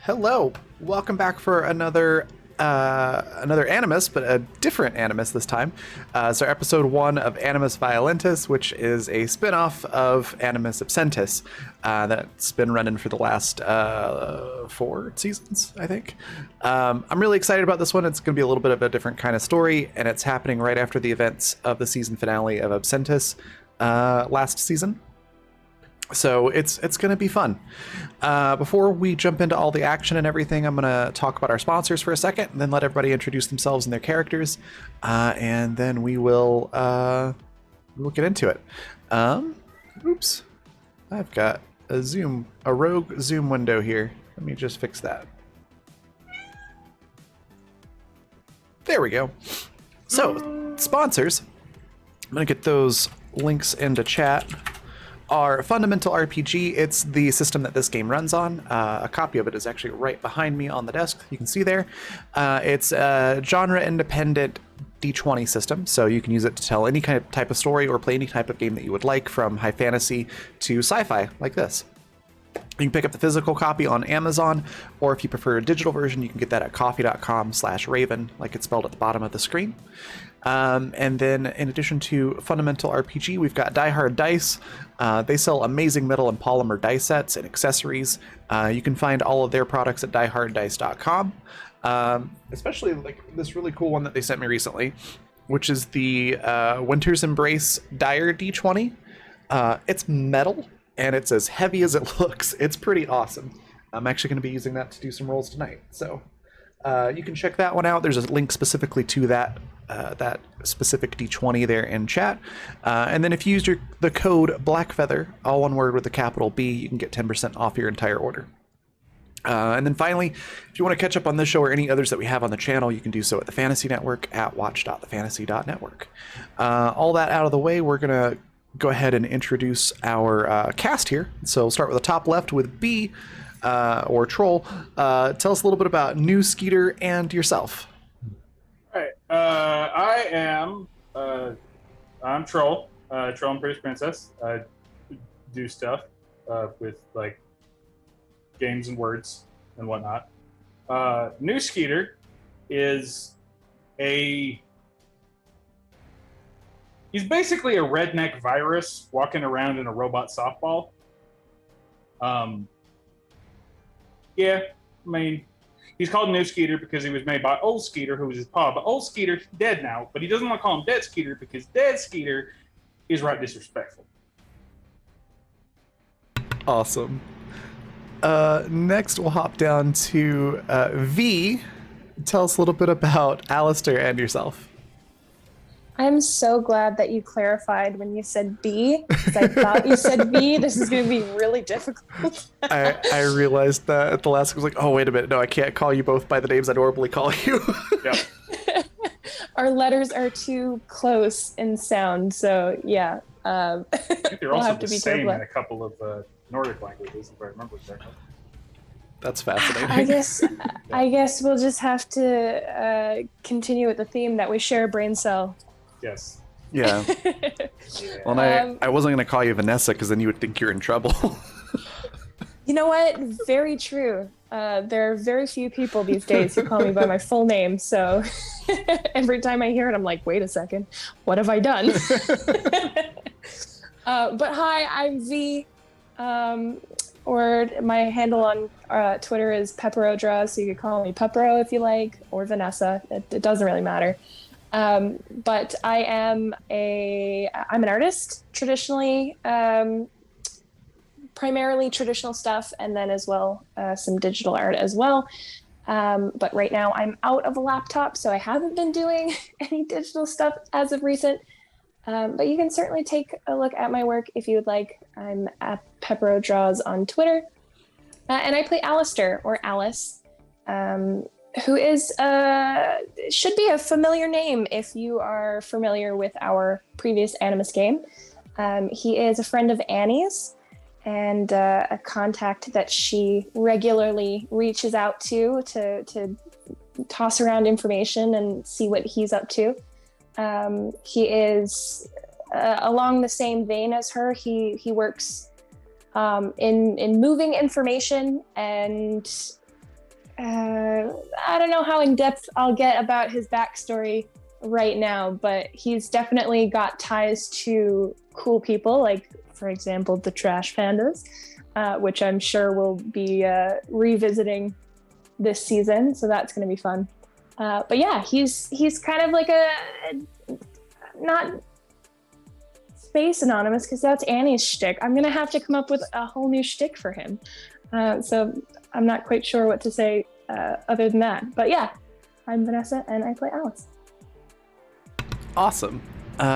Hello, welcome back for another Animus, but a different Animus this time. So episode 1 of Animus Violentas, which is a spin-off of Animus Absentis that's been running for the last 4 seasons, I think. I'm really excited about this one. It's going to be a little bit of a different kind of story, and it's happening right after the events of the season finale of Absentis last season. So it's going to be fun. Before we jump into all the action and everything, I'm going to talk about our sponsors for a second, and then let everybody introduce themselves and their characters, and then we'll get into it. Oops, I've got a rogue Zoom window here. Let me just fix that. There we go. So sponsors, I'm going to get those links into chat. Our Fundamental RPG, it's the system that this game runs on. A copy of it is actually right behind me on the desk. You can see there. It's a genre-independent D20 system, so you can use it to tell any kind of type of story or play any type of game that you would like, from high fantasy to sci-fi, like this. You can pick up the physical copy on Amazon, or if you prefer a digital version, you can get that at coffee.com/raven, like it's spelled at the bottom of the screen. And then in addition to Fundamental RPG, we've got Die Hard Dice. They sell amazing metal and polymer dice sets and accessories. You can find all of their products at dieharddice.com. Especially like this really cool one that they sent me recently, which is the Winter's Embrace Dire D20. It's metal, and it's as heavy as it looks. It's pretty awesome. I'm actually going to be using that to do some rolls tonight. So you can check that one out. There's a link specifically to that specific D20 there in chat. And then if you use the code BLACKFEATHER, all one word with a capital B, you can get 10% off your entire order. And then finally, if you want to catch up on this show or any others that we have on the channel, you can do so at the Fantasy Network at watch.thefantasy.network. All that out of the way, we're going to go ahead and introduce our cast here. So we'll start with the top left with B, or Troll. Tell us a little bit about New Skeeter and yourself. All right. I'm Troll. Troll and British Princess. I do stuff with like games and words and whatnot. New Skeeter is he's basically a redneck virus walking around in a robot softball. Yeah, I mean, he's called New Skeeter because he was made by Old Skeeter, who was his pa. But Old Skeeter's dead now, but he doesn't want to call him Dead Skeeter because Dead Skeeter is right disrespectful. Awesome. Next, we'll hop down to V. Tell us a little bit about Alistair and yourself. I'm so glad that you clarified when you said B, because I thought you said V. This is going to be really difficult. I realized that at the last, I was like, oh, wait a minute. No, I can't call you both by the names I normally call you. Yep. Our letters are too close in sound, so yeah. I think they're also the same in a couple of Nordic languages, if I remember correctly. That's fascinating. I guess we'll just have to continue with the theme that we share a brain cell. Yes. Yeah. Well, I wasn't going to call you Vanessa because then you would think you're in trouble. You know what? Very true. There are very few people these days who call me by my full name, so every time I hear it, I'm like, wait a second, what have I done? But hi, I'm V, or my handle on Twitter is Pepperodra, so you could call me Peppero if you like, or Vanessa. It doesn't really matter. But I'm an artist, traditionally, primarily traditional stuff, and then as well some digital art as well. But right now I'm out of a laptop, so I haven't been doing any digital stuff as of recent. But you can certainly take a look at my work if you would like. I'm at Pepperodraws on Twitter. And I play Alistair, or Alice, who is should be a familiar name if you are familiar with our previous Animus game. He is a friend of Annie's and a contact that she regularly reaches out to toss around information and see what he's up to. He is along the same vein as her. He works in moving information and I don't know how in depth I'll get about his backstory right now, but he's definitely got ties to cool people, like, for example, the Trash Pandas, which I'm sure we'll be revisiting this season. So that's going to be fun. But yeah, he's kind of like a not Space Anonymous, because that's Annie's shtick. I'm going to have to come up with a whole new shtick for him. So I'm not quite sure what to say other than that. But yeah, I'm Vanessa and I play Alice. Awesome. All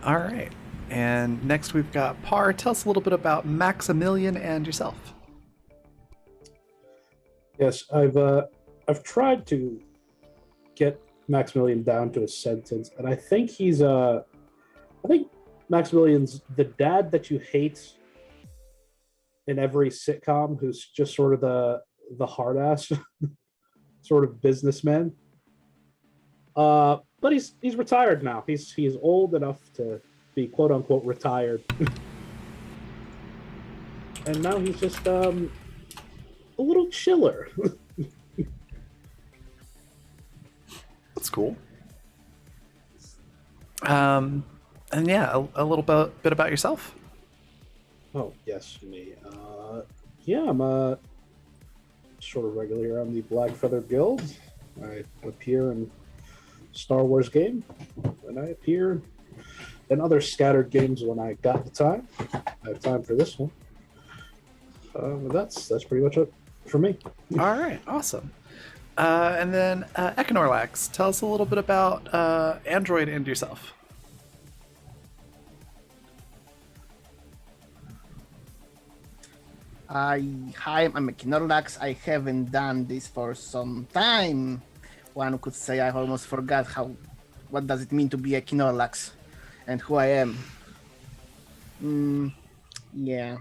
right. And next we've got Par. Tell us a little bit about Maximilian and yourself. Yes, I've tried to get Maximilian down to a sentence, and I think I think Maximilian's the dad that you hate in every sitcom, who's just sort of the hard ass sort of businessman. But he's retired now. He's old enough to be quote unquote retired, and now he's just a little chiller. That's cool. And yeah, a little bit about yourself. Oh yes, me. Yeah, I'm a sort of regular on the Black Feather Guild. I appear in Star Wars game, and I appear in other scattered games when I got the time. I have time for this one. That's pretty much it for me. All right, awesome. And then Econorlax, tell us a little bit about Android and yourself. Hi, I'm Econorlax. I haven't done this for some time. One could say I almost forgot what does it mean to be Econorlax and who I am. Yeah.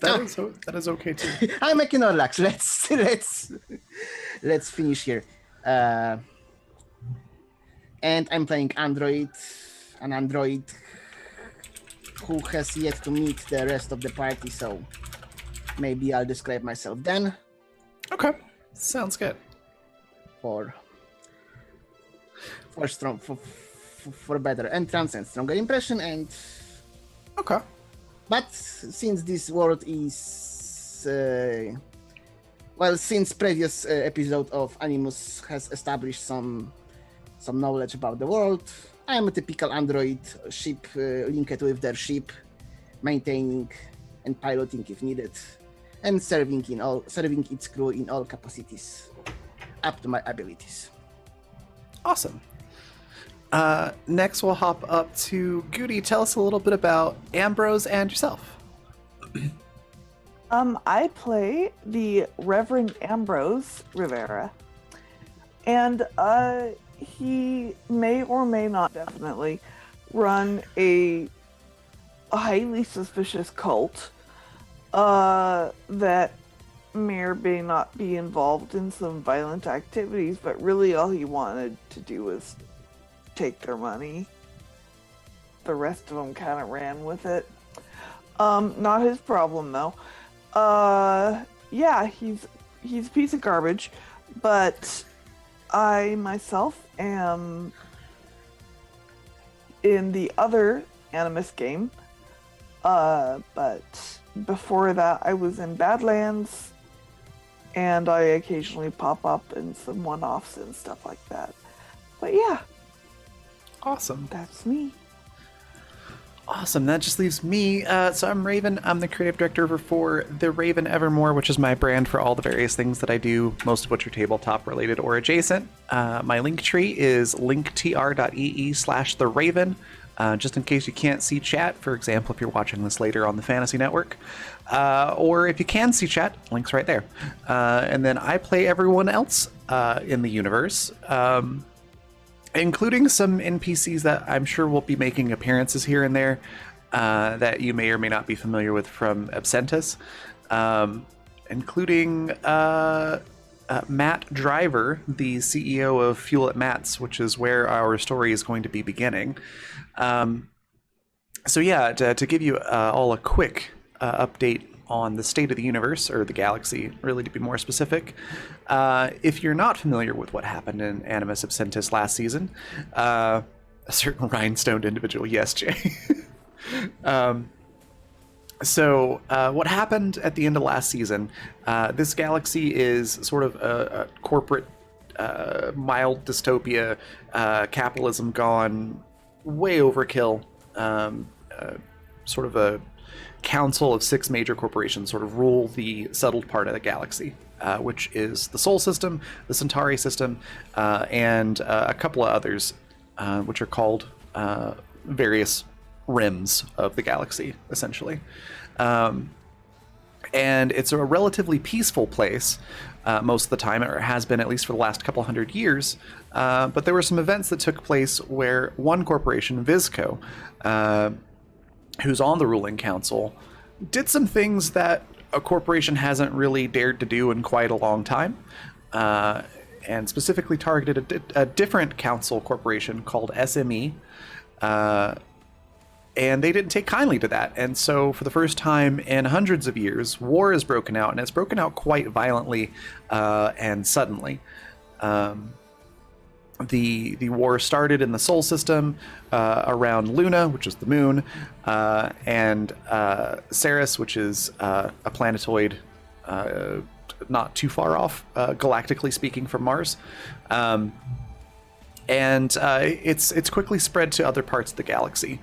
That is okay too. I'm Econorlax. Let's finish here. And I'm playing an android who has yet to meet the rest of the party, so maybe I'll describe myself then. Okay, sounds good. For better entrance and stronger impression, and Okay. but since this world is since previous episode of Animus has established some knowledge about the world, I am a typical android ship linked with their ship, maintaining and piloting if needed, and serving its crew in all capacities, up to my abilities. Awesome. Next, we'll hop up to Goody. Tell us a little bit about Ambrose and yourself. I play the Reverend Ambrose Rivera, and he may or may not definitely run a highly suspicious cult that may or may not be involved in some violent activities, but really all he wanted to do was take their money. The rest of them kind of ran with it. Not his problem though. Yeah, he's a piece of garbage, but I myself am in the other Animus game. But before that I was in Badlands, and I occasionally pop up in some one-offs and stuff like that. But yeah. Awesome. That's me. Awesome. That just leaves me. So I'm Raven. I'm the creative director for The Raven Evermore, which is my brand for all the various things that I do, most of which are tabletop related or adjacent. My link tree is linktr.ee/The Raven. Just in case you can't see chat, for example, if you're watching this later on the Fantasy Network, or if you can see chat, link's right there. And then I play everyone else in the universe, including some NPCs that I'm sure will be making appearances here and there that you may or may not be familiar with from Absentis, including Matt Driver, the CEO of Fuel at Matt's, which is where our story is going to be beginning. So yeah, to give you all a quick update on the state of the universe, or the galaxy, really to be more specific. If you're not familiar with what happened in Animus Absentis last season, a certain rhinestoned individual, yes, Jay. So what happened at the end of last season, this galaxy is sort of a corporate, mild dystopia, capitalism gone way overkill, sort of a council of 6 major corporations sort of rule the settled part of the galaxy, which is the Sol system, the Centauri system, and a couple of others, which are called various rims of the galaxy, essentially. And it's a relatively peaceful place most of the time, or has been at least for the last couple hundred years. But there were some events that took place where one corporation, Visco, who's on the ruling council, did some things that a corporation hasn't really dared to do in quite a long time, and specifically targeted a different council corporation called SME, and they didn't take kindly to that. And so for the first time in hundreds of years, war has broken out, and it's broken out quite violently and suddenly. The war started in the Sol system around Luna, which is the moon, and Ceres, which is a planetoid not too far off, galactically speaking, from Mars. And it's quickly spread to other parts of the galaxy.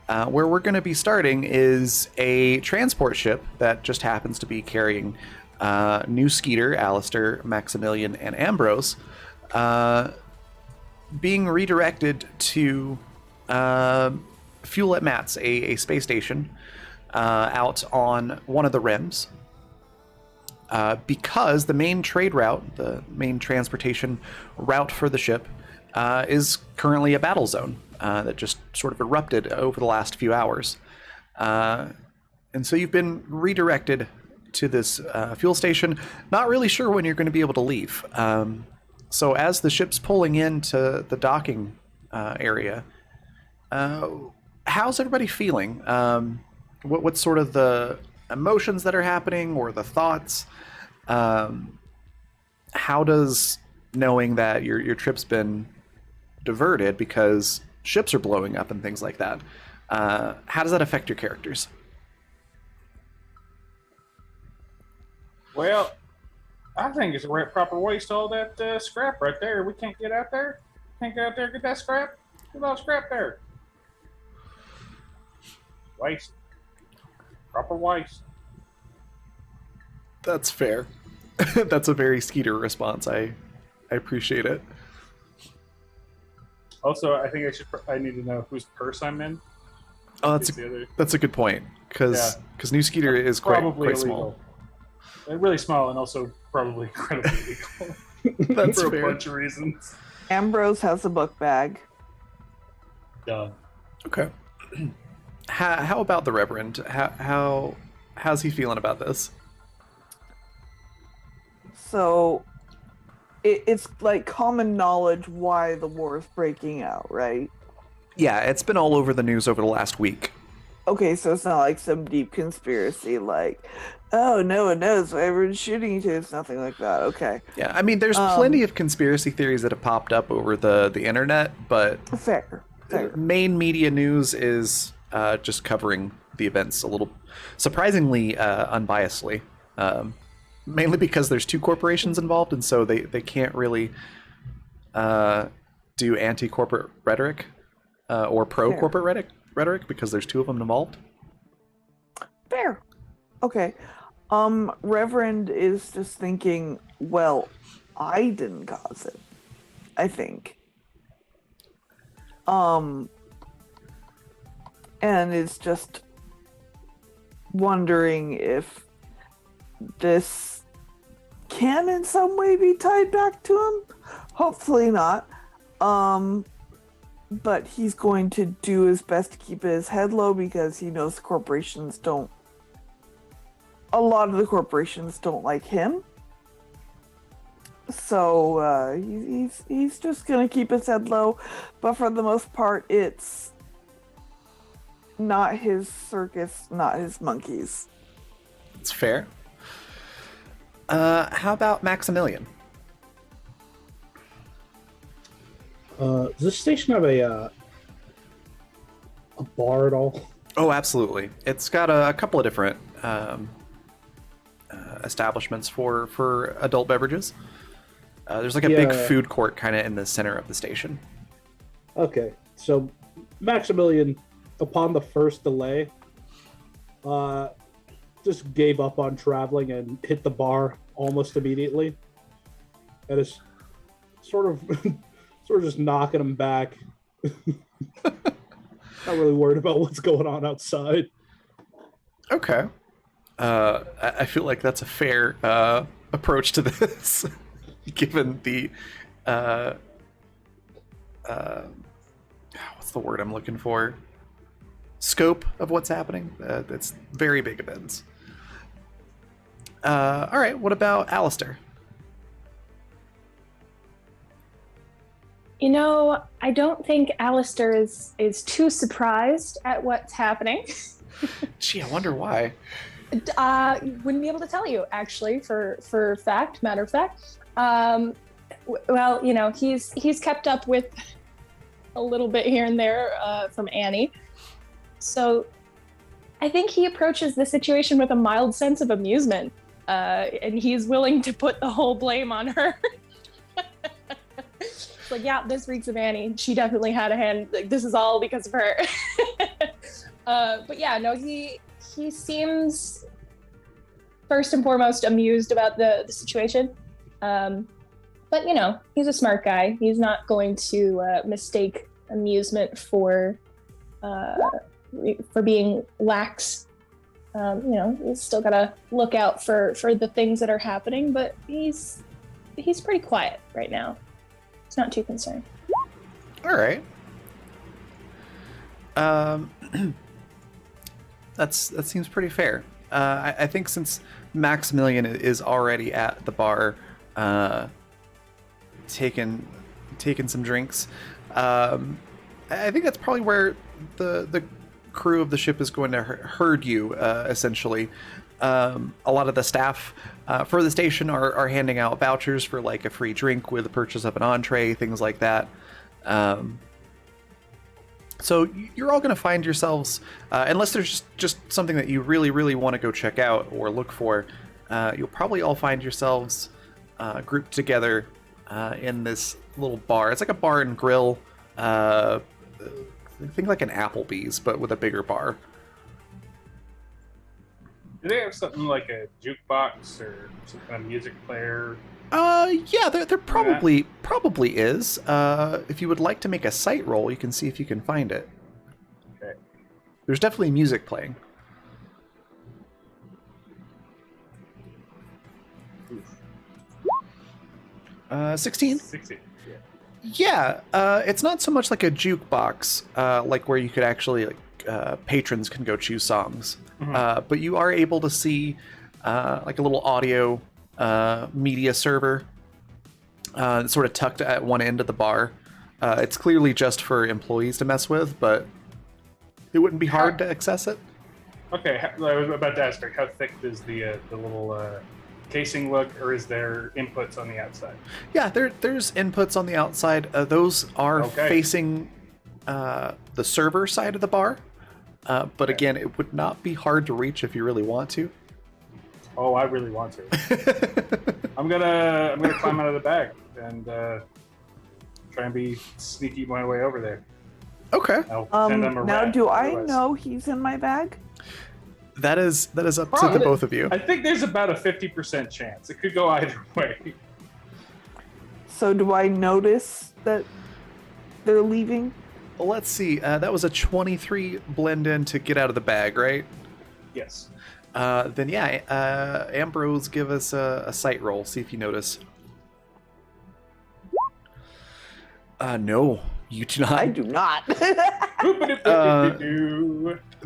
Where we're going to be starting is a transport ship that just happens to be carrying New Skeeter, Alistair, Maximilian, and Ambrose, being redirected to fuel at Mats, a space station out on one of the rims, because the main trade route, the main transportation route for the ship, is currently a battle zone that just sort of erupted over the last few hours. And so you've been redirected to this fuel station, not really sure when you're going to be able to leave. So as the ship's pulling into the docking area, how's everybody feeling? What's sort of the emotions that are happening, or the thoughts? How does knowing that your trip's been diverted because ships are blowing up and things like that, how does that affect your characters? Well, I think it's a proper waste of all that scrap right there. We can't get out there. Can't get out there and get that scrap. There's a lot of scrap there. Waste. Proper waste. That's fair. That's a very Skeeter response. I appreciate it. Also, I think I need to know whose purse I'm in. Oh, that's a good point, because New Skeeter is quite small. Really small, and also probably incredibly illegal. That's for fair. A bunch of reasons. Ambrose has a book bag. Done. Okay. How about the Reverend? How's he feeling about this? So it's like common knowledge why the war is breaking out, right? Yeah, it's been all over the news over the last week. Okay, so it's not like some deep conspiracy, like, oh, no one knows why everyone's shooting each other. It's nothing like that. Okay. Yeah, I mean, there's plenty of conspiracy theories that have popped up over the internet, but Fair. main media news is just covering the events a little surprisingly unbiasedly. Mainly because there's 2 corporations involved, and so they can't really do anti-corporate rhetoric or pro-corporate rhetoric because there's 2 of them involved. Fair. Okay. Reverend is just thinking, well, I didn't cause it, I think. And is just wondering if this can in some way be tied back to him. Hopefully not. But he's going to do his best to keep his head low because he knows a lot of the corporations don't like him. So he's just gonna keep his head low, but for the most part, it's not his circus, not his monkeys. It's fair. How about Maximilian? Does this station have a bar at all? Oh, absolutely. It's got a couple of different establishments for adult beverages. There's like a big Yeah. food court kind of in the center of the station. Okay, so Maximilian, upon the first delay, just gave up on traveling and hit the bar almost immediately, and is sort of just knocking him back. Not really worried about what's going on outside. Okay. I feel like that's a fair approach to this, given the what's the word I'm looking for? Scope of what's happening. It's very big events. All right. What about Alistair? You know, I don't think Alistair is too surprised at what's happening. Gee, I wonder why. Wouldn't be able to tell you, actually, for matter of fact. Well, you know, he's kept up with a little bit here and there from Annie. So I think he approaches the situation with a mild sense of amusement, and he's willing to put the whole blame on her. It's like, yeah, this reeks of Annie. She definitely had a hand. Like, this is all because of her. But yeah, no, he seems first and foremost amused about the situation. But you know, he's a smart guy. He's not going to mistake amusement for being lax. You know, he's still gotta look out for the things that are happening, but he's pretty quiet right now. He's not too concerned. All right. That seems pretty fair. I think since Maximilian is already at the bar, taking some drinks, I think that's probably where the crew of the ship is going to herd you. Essentially, a lot of the staff for the station are handing out vouchers for like a free drink with the purchase of an entree, things like that. So you're all going to find yourselves, unless there's just something that you really, really want to go check out or look for, you'll probably all find yourselves grouped together in this little bar. It's like a bar and grill, think like an Applebee's, but with a bigger bar. Do they have something like a jukebox or some kind of music player? Yeah, there probably is. If you would like to make a sight roll, you can see if you can find it. Okay. There's definitely music playing. Oof. 16? 60. Yeah, it's not so much like a jukebox, like where you could actually, like, patrons can go choose songs. Mm-hmm. But you are able to see, like a little audio media server sort of tucked at one end of the bar. It's clearly just for employees to mess with, but it wouldn't be hard to access it. Okay, I was about to ask, like, how thick does the little casing look, or is there inputs on the outside? Yeah, there's inputs on the outside. Those are Okay. facing the server side of the bar. But again, it would not be hard to reach if you really want to. Oh, I really want to. I'm gonna climb out of the bag and try and be sneaky my way over there. Okay, I'll pretend I'm a Now, rat, do I otherwise- know he's in my bag? that is up to the Probably. both of you. I think there's about a 50% chance. It could go either way. So do I notice that they're leaving? Well, let's see. That was a 23 blend in to get out of the bag, right? Yes. Then yeah, Ambrose, give us a sight roll. See if you notice. No, you do not. I do not.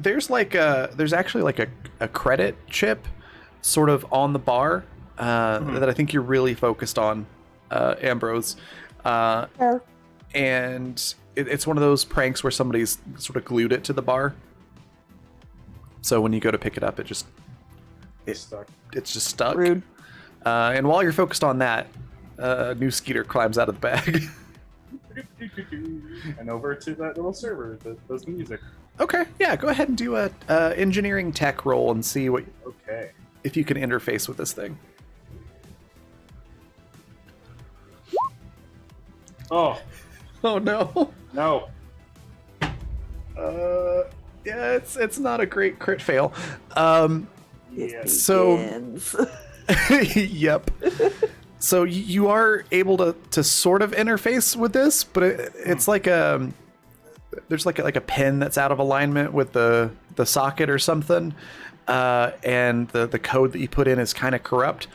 There's actually like a credit chip sort of on the bar that I think you're really focused on, Ambrose. Fair. And it's one of those pranks where somebody's sort of glued it to the bar. So when you go to pick it up, Stuck. it's just stuck. Rude. And while you're focused on that, new Skeeter climbs out of the bag. And over to that little server that does the music. Okay, yeah, go ahead and do a engineering tech roll and see what Okay. if you can interface with this thing. Oh, Oh no. no. Yeah, it's not a great crit fail. Yeah. So Begins. yep. So you are able to sort of interface with this, but it's like there's like a pin that's out of alignment with the socket or something, and the code that you put in is kind of corrupt,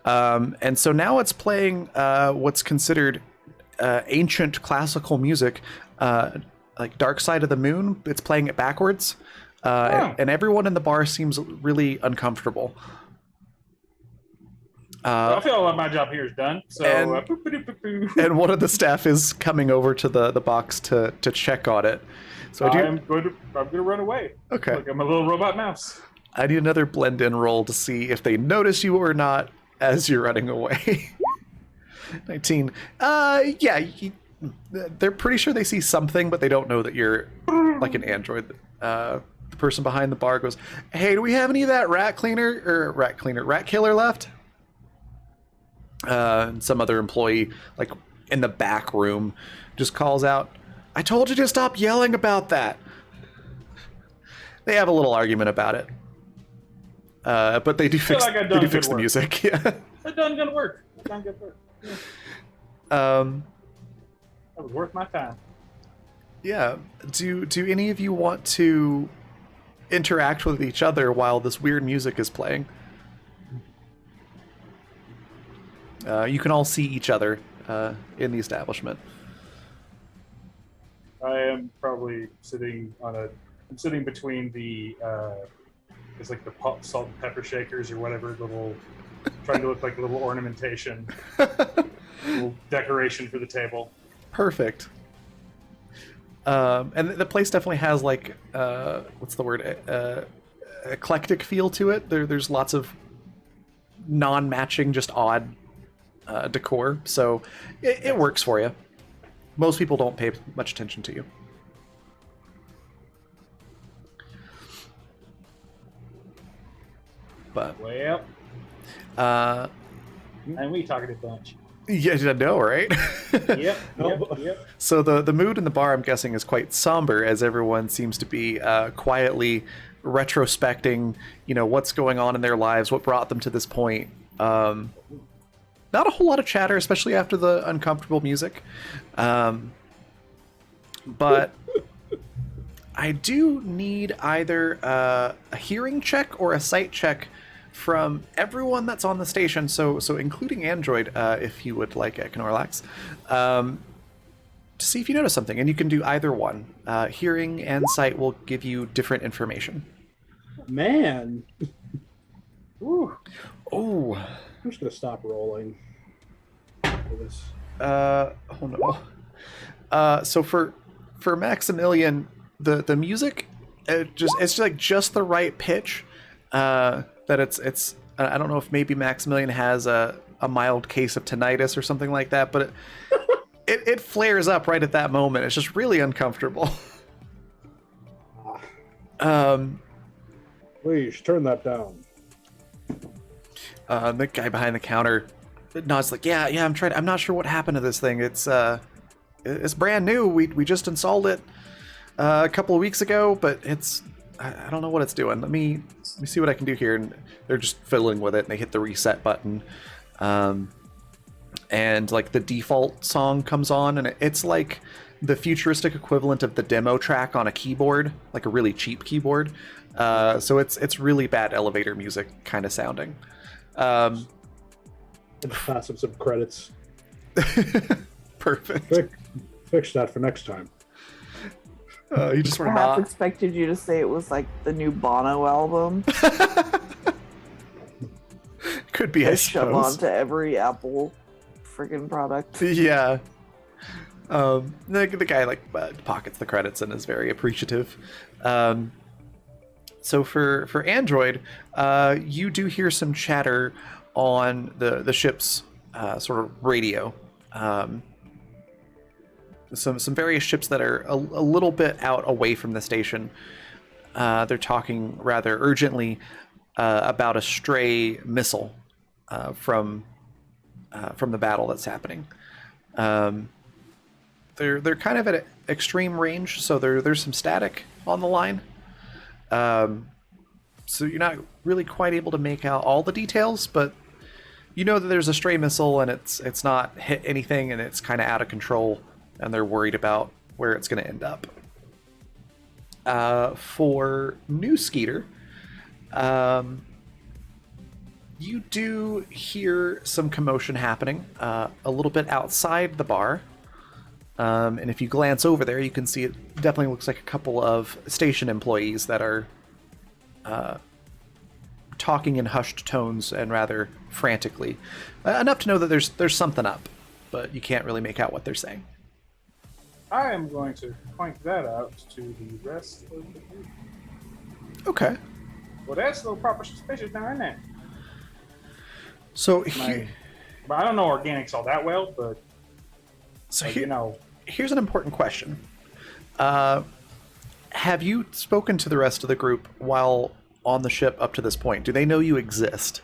and so now it's playing what's considered ancient classical music, like Dark Side of the Moon. It's playing it backwards, and everyone in the bar seems really uncomfortable. I feel like my job here is done. So, And one of the staff is coming over to the box to check on it. So I'm going to run away. Okay. Like I'm a little robot mouse. I need another blend in roll to see if they notice you or not as you're running away. 19. Yeah, they're pretty sure they see something, but they don't know that you're like an android. The person behind the bar goes, "Hey, do we have any of that rat killer left?" And some other employee, like in the back room, just calls out, "I told you to stop yelling about that." They have a little argument about it, but they do fix like I've done good the work. music. Yeah. I've done good work. Yeah. That was worth my time. Yeah. Do any of you want to interact with each other while this weird music is playing? You can all see each other in the establishment. I am probably sitting between the it's like the salt and pepper shakers or whatever, trying to look like a little ornamentation, little decoration for the table. Perfect. And the place definitely has like what's the word? Eclectic feel to it. There's lots of non-matching, just odd decor, so it works for you. Most people don't pay much attention to you. But Well, uh, and we talking a bunch. yeah, I know, right? Yep. So the mood in the bar, I'm guessing, is quite somber, as everyone seems to be quietly retrospecting, what's going on in their lives, what brought them to this point. Not a whole lot of chatter, especially after the uncomfortable music. But I do need either a hearing check or a sight check from everyone that's on the station, so including Android, if you would like, Knorlax, to see if you notice something. And you can do either one. Hearing and sight will give you different information. Man, Oh, I'm just gonna stop rolling for this. oh no. So for Maximilian, the music, it's like just the right pitch. That it's I don't know if maybe Maximilian has a mild case of tinnitus or something like that, but it flares up right at that moment. It's just really uncomfortable. Please turn that down. The guy behind the counter nods like, yeah, I'm not sure what happened to this thing. It's brand new. We just installed it a couple of weeks ago, but I don't know what it's doing. Let me see what I can do here. And they're just fiddling with it, and they hit the reset button. And like the default song comes on, and it's like the futuristic equivalent of the demo track on a keyboard, like a really cheap keyboard. So it's really bad elevator music kind of sounding. And pass him some credits. Perfect. Fix that for next time. You just were I half not. expected you to say it was like the new Bono album. Could be, I They shove suppose. onto every Apple friggin' product. Yeah. The guy pockets the credits and is very appreciative. So for Android, you do hear some chatter on the ship's sort of radio. Some various ships that are a little bit out away from the station. They're talking rather urgently about a stray missile from the battle that's happening. They're kind of at extreme range, so there's some static on the line. So you're not really quite able to make out all the details, but you know that there's a stray missile and it's not hit anything and it's kind of out of control, and they're worried about where it's going to end up. For New Skeeter, you do hear some commotion happening a little bit outside the bar. And if you glance over there, you can see it definitely looks like a couple of station employees that are talking in hushed tones and rather frantically. Enough to know that there's something up, but you can't really make out what they're saying. I am going to point that out to the rest of the group. Okay. Well, that's a little proper suspicious now, isn't it? So But I don't know organics all that well, but here, you know. Here's an important question. Have you spoken to the rest of the group while on the ship up to this point? Do they know you exist?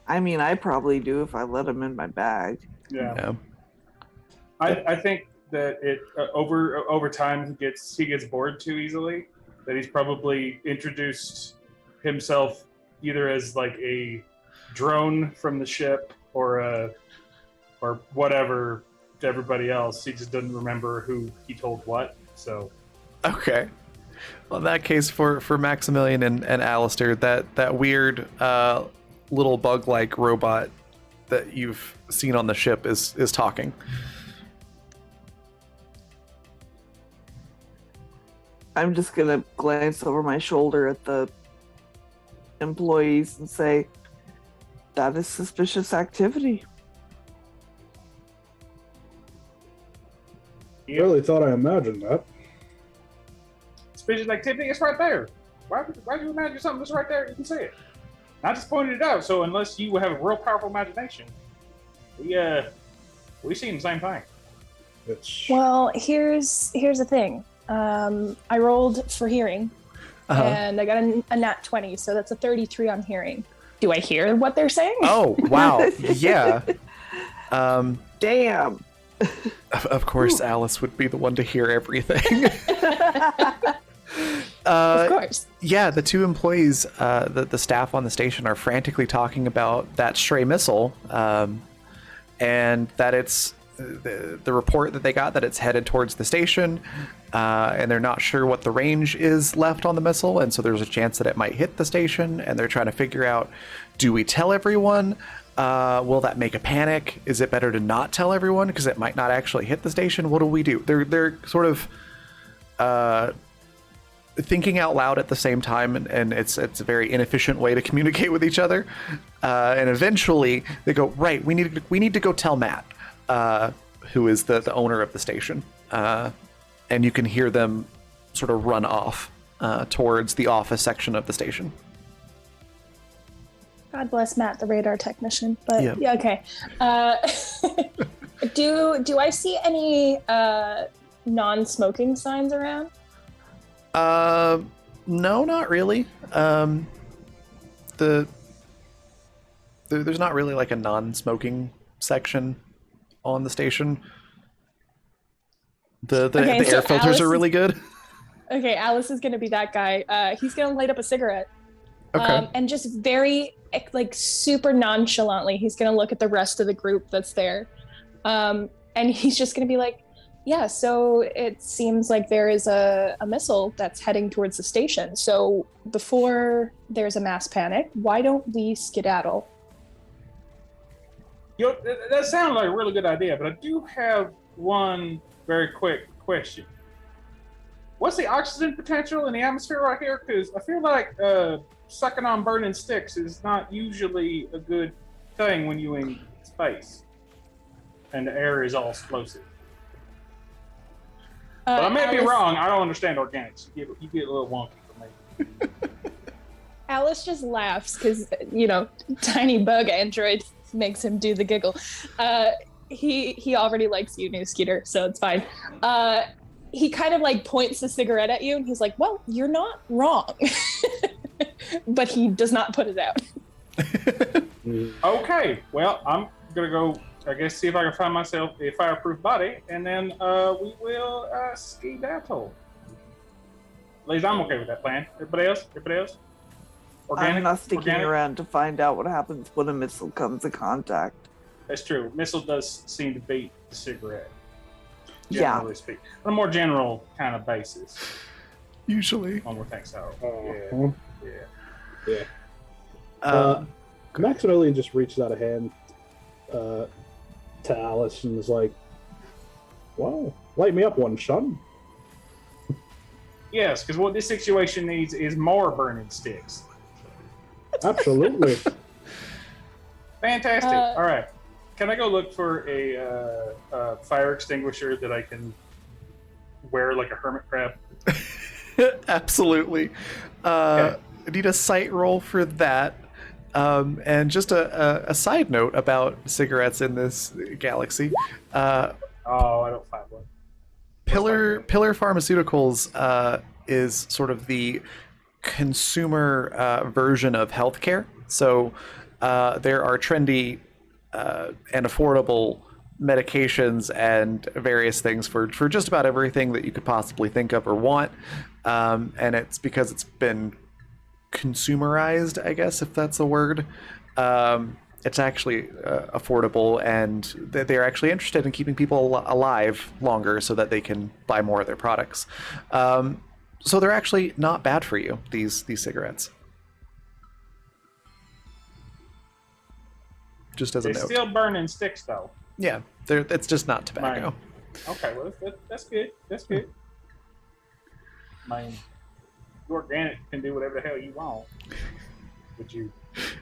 I mean, I probably do if I let him in my bag. Yeah. No. I think that it over time he gets bored too easily. That he's probably introduced himself either as like a drone from the ship or whatever to everybody else. He just doesn't remember who he told what. So. Okay. Well, in that case, for Maximilian and Alistair, that weird little bug-like robot that you've seen on the ship is talking. I'm just gonna glance over my shoulder at the employees and say, that is suspicious activity. I really thought I imagined that. Suspicious activity, it's right there. Why do you imagine something that's right there? You can see it. I just pointed it out, so unless you have a real powerful imagination, we seen the same thing. Well, here's the thing. I rolled for hearing, and I got a nat 20, so that's a 33 on hearing. Do I hear what they're saying? Oh, wow. Yeah. Damn. Of course, Alice would be the one to hear everything. Of course. Yeah, the two employees, the staff on the station are frantically talking about that stray missile, and that it's the report that they got that it's headed towards the station, and they're not sure what the range is left on the missile, and so there's a chance that it might hit the station, and they're trying to figure out, do we tell everyone? Will that make a panic? Is it better to not tell everyone because it might not actually hit the station? What do we do? They're sort of thinking out loud at the same time, and it's a very inefficient way to communicate with each other. And eventually they go, right, we need to go tell Matt, who is the owner of the station. And you can hear them sort of run off towards the office section of the station. God bless Matt, the radar technician. But yeah okay. Do I see any non-smoking signs around? No, not really. There's not really like a non-smoking section on the station. The air filters are really good. Okay, Alice is gonna be that guy. He's gonna light up a cigarette. Okay. And just very, like, super nonchalantly, he's gonna look at the rest of the group that's there. And he's just gonna be like, yeah, so it seems like there is a missile that's heading towards the station. So before there's a mass panic, why don't we skedaddle? That sounds like a really good idea, but I do have one very quick question. What's the oxygen potential in the atmosphere right here? Because I feel like sucking on burning sticks is not usually a good thing when you're in space and the air is all explosive. But I may be Alice- wrong. I don't understand organics. You get a little wonky for me. Alice just laughs because, tiny bug android makes him do the giggle. He already likes you, New Skeeter, so it's fine. He kind of like points the cigarette at you and he's like, well, you're not wrong. But he does not put it out. Okay, well, I'm going to go, I guess, see if I can find myself a fireproof body, and then we will ski-dazzle. At least I'm okay with that plan. Everybody else? I'm not sticking Organic? around to find out what happens when a missile comes in contact. That's true. Missile does seem to beat the cigarette. Yeah. Generally speaking. On a more general kind of basis. Usually. One would think so. Yeah. Yeah. Maximilian just reaches out a hand to Alice and is like, "Well, light me up one, son." Yes, because what this situation needs is more burning sticks. Absolutely. Fantastic. Uh, All right. Can I go look for a fire extinguisher that I can wear like a hermit crab? Absolutely. Okay. I need a sight roll for that. And just a side note about cigarettes in this galaxy. Oh, I don't find one. Pillar Pharmaceuticals is sort of the consumer version of healthcare. So there are trendy and affordable medications and various things for just about everything that you could possibly think of or want. And it's because it's been consumerized, I guess, if that's a word. It's actually affordable, and they're actually interested in keeping people alive longer so that they can buy more of their products. So they're actually not bad for you, these cigarettes. Just as a They're note. still burning sticks, though. Yeah, it's just not tobacco. Okay, well, that's good. That's good. I mean, organic can do whatever the hell you want. But you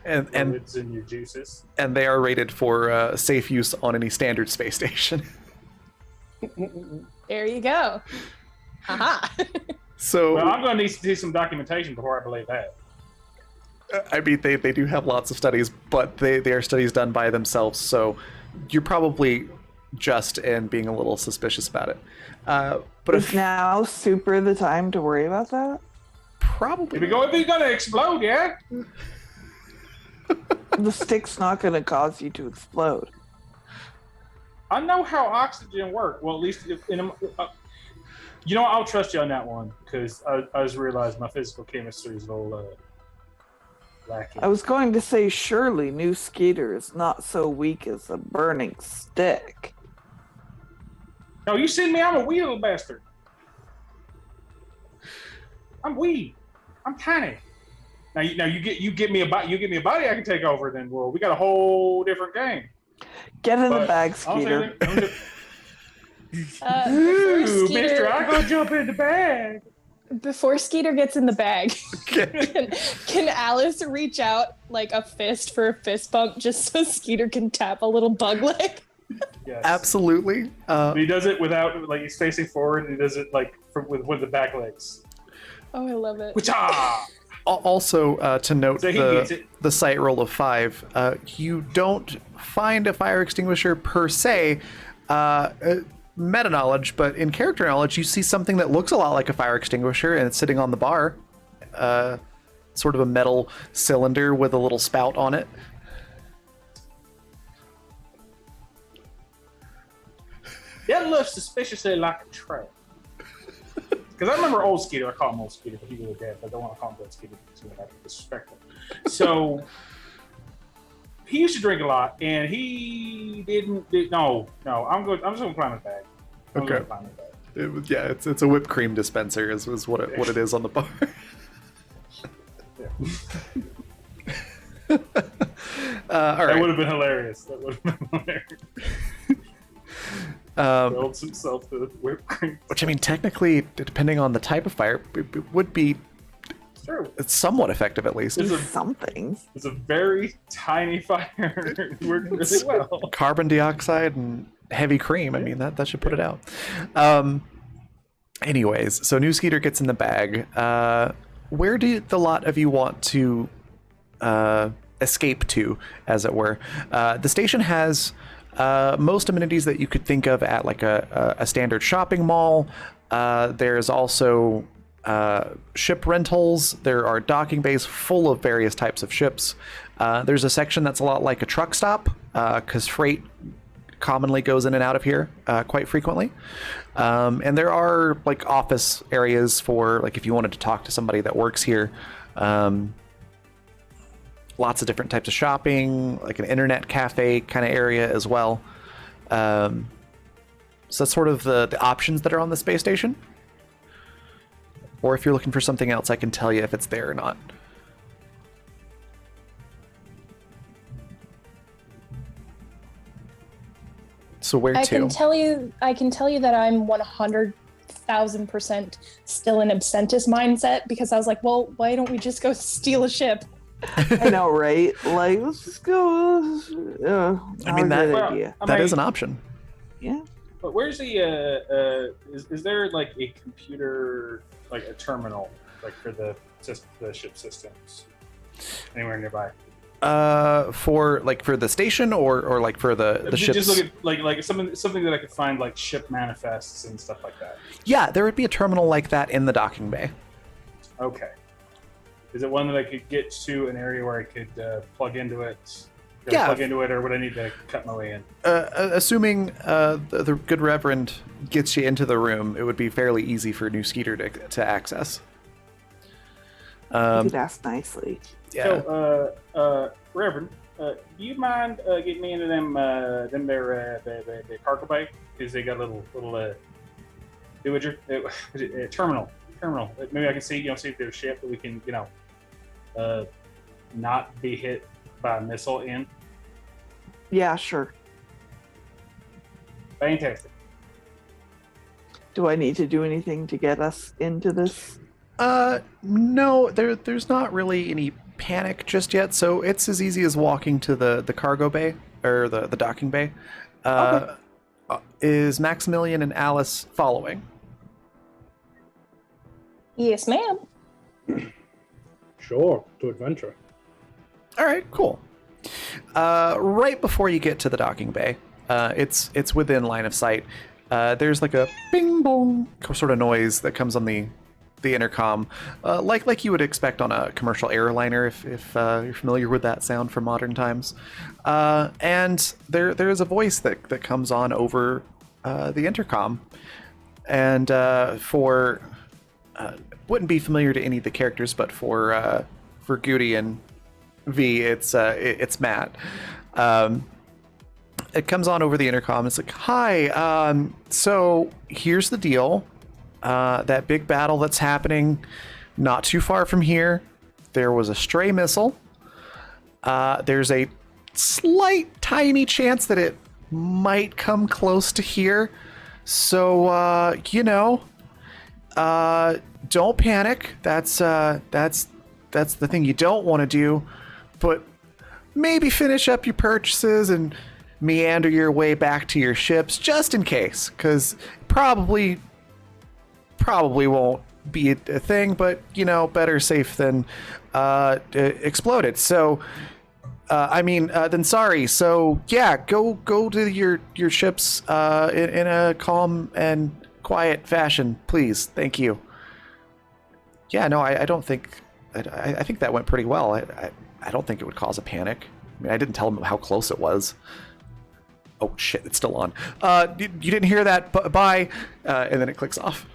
And it's in your juices. and they are rated for safe use on any standard space station. There you go. Haha. So Well, I'm going to need to do some documentation before I believe that. I mean, they do have lots of studies, but they are studies done by themselves, so you're probably just in being a little suspicious about it. But Is now super the time to worry about that? probably If it's going to explode, yeah? The stick's not going to cause you to explode. I know how oxygen works. Well, at least I'll trust you on that one because I just realized my physical chemistry is a little lacking. I was going to say, surely New Skeeter is not so weak as a burning stick. No, you see me? I'm a wee little bastard. I'm wee. I'm tiny. Now you get me a body. You give me a body I can take over. Then well, we got a whole different game. Get in the But bag, I don't Skeeter. think- Before Ooh, Skeeter- mister, I go jump in the bag. Before Skeeter gets in the bag, can Alice reach out like a fist for a fist bump just so Skeeter can tap a little bug leg? Yes. absolutely. He does it without he's facing forward. And he does it with the back legs. Oh, I love it. Wha-cha! Also, to note So he gets it. the sight roll of 5, you don't find a fire extinguisher per se. Meta knowledge, but in character knowledge, you see something that looks a lot like a fire extinguisher, and it's sitting on the bar. Sort of a metal cylinder with a little spout on it. That looks suspiciously like a trap. Because I remember Old Skeeter. I call him Old Skeeter, but he was dead. But I don't want to call him Dead Skeeter because he would have to disrespect him. So he used to drink a lot, and he didn't. No. I'm good. I'm just gonna climb his bag. I'm Okay. gonna climb his bag. Yeah, it's a whipped cream dispenser is what it is on the bar. All That right. would have been hilarious. That would have been hilarious. Builds himself to whipped cream. Which I mean, technically, depending on the type of fire, it would be It's true. somewhat effective at least. It's a, Something. it's a very tiny fire. It worked really well. Carbon dioxide and heavy cream. I mean, that should put it out. Anyways, so New Skeeter gets in the bag. Where do the lot of you want to escape to, as it were? The station has most amenities that you could think of at like a standard shopping mall. There's also ship rentals. There are docking bays full of various types of ships. There's a section that's a lot like a truck stop, because freight commonly goes in and out of here quite frequently. And there are like office areas for like if you wanted to talk to somebody that works here. Lots of different types of shopping, like an internet cafe kind of area as well. So that's sort of the options that are on the space station. Or if you're looking for something else, I can tell you if it's there or not. So where I to? can tell you that I'm 100,000% still in absentist mindset because I was like, well, why don't we just go steal a ship? I know, right? Like, let's just go. I mean, that- idea. That is an option. Yeah. But where's the is there like a computer, like a terminal, like for the ship systems anywhere nearby? For the station or like for the ships? Just look at like something that I could find, like ship manifests and stuff like that. Yeah, there would be a terminal like that in the docking bay. Okay. Is it one that I could get to an area where I could plug into it? Yeah. Plug into it, or would I need to cut my way in? Assuming the good Reverend gets you into the room, it would be fairly easy for New Skeeter to access. You could ask nicely. Yeah. So, Reverend, do you mind getting me into them the cargo bay? Because they got a little terminal. Maybe I can see if there's a ship that we can not be hit by a missile in. Yeah, sure. Fantastic. Do I need to do anything to get us into this? No, there's not really any panic just yet, so it's as easy as walking to the cargo bay or the docking bay. Okay. Is Maximilian and Alice following? Yes, ma'am. Sure, to adventure. All right, cool. Right before you get to the docking bay, it's within line of sight. There's like a bing bong sort of noise that comes on the intercom, like you would expect on a commercial airliner if you're familiar with that sound from modern times. And there is a voice that comes on over the intercom, and wouldn't be familiar to any of the characters, but for Goody and V, it's Matt. It comes on over the intercom. It's like, hi, so here's the deal. That big battle that's happening not too far from here, there was a stray missile. There's a slight tiny chance that it might come close to here. So, don't panic. That's the thing you don't want to do, but maybe finish up your purchases and meander your way back to your ships just in case, because probably won't be a thing, but better safe than exploded. So then sorry. So yeah, go to your ships in a calm and quiet fashion, please. Thank you. Yeah, no, I don't think. I think that went pretty well. I don't think it would cause a panic. I mean, I didn't tell him how close it was. Oh shit, it's still on. You didn't hear that? Bye. And then it clicks off.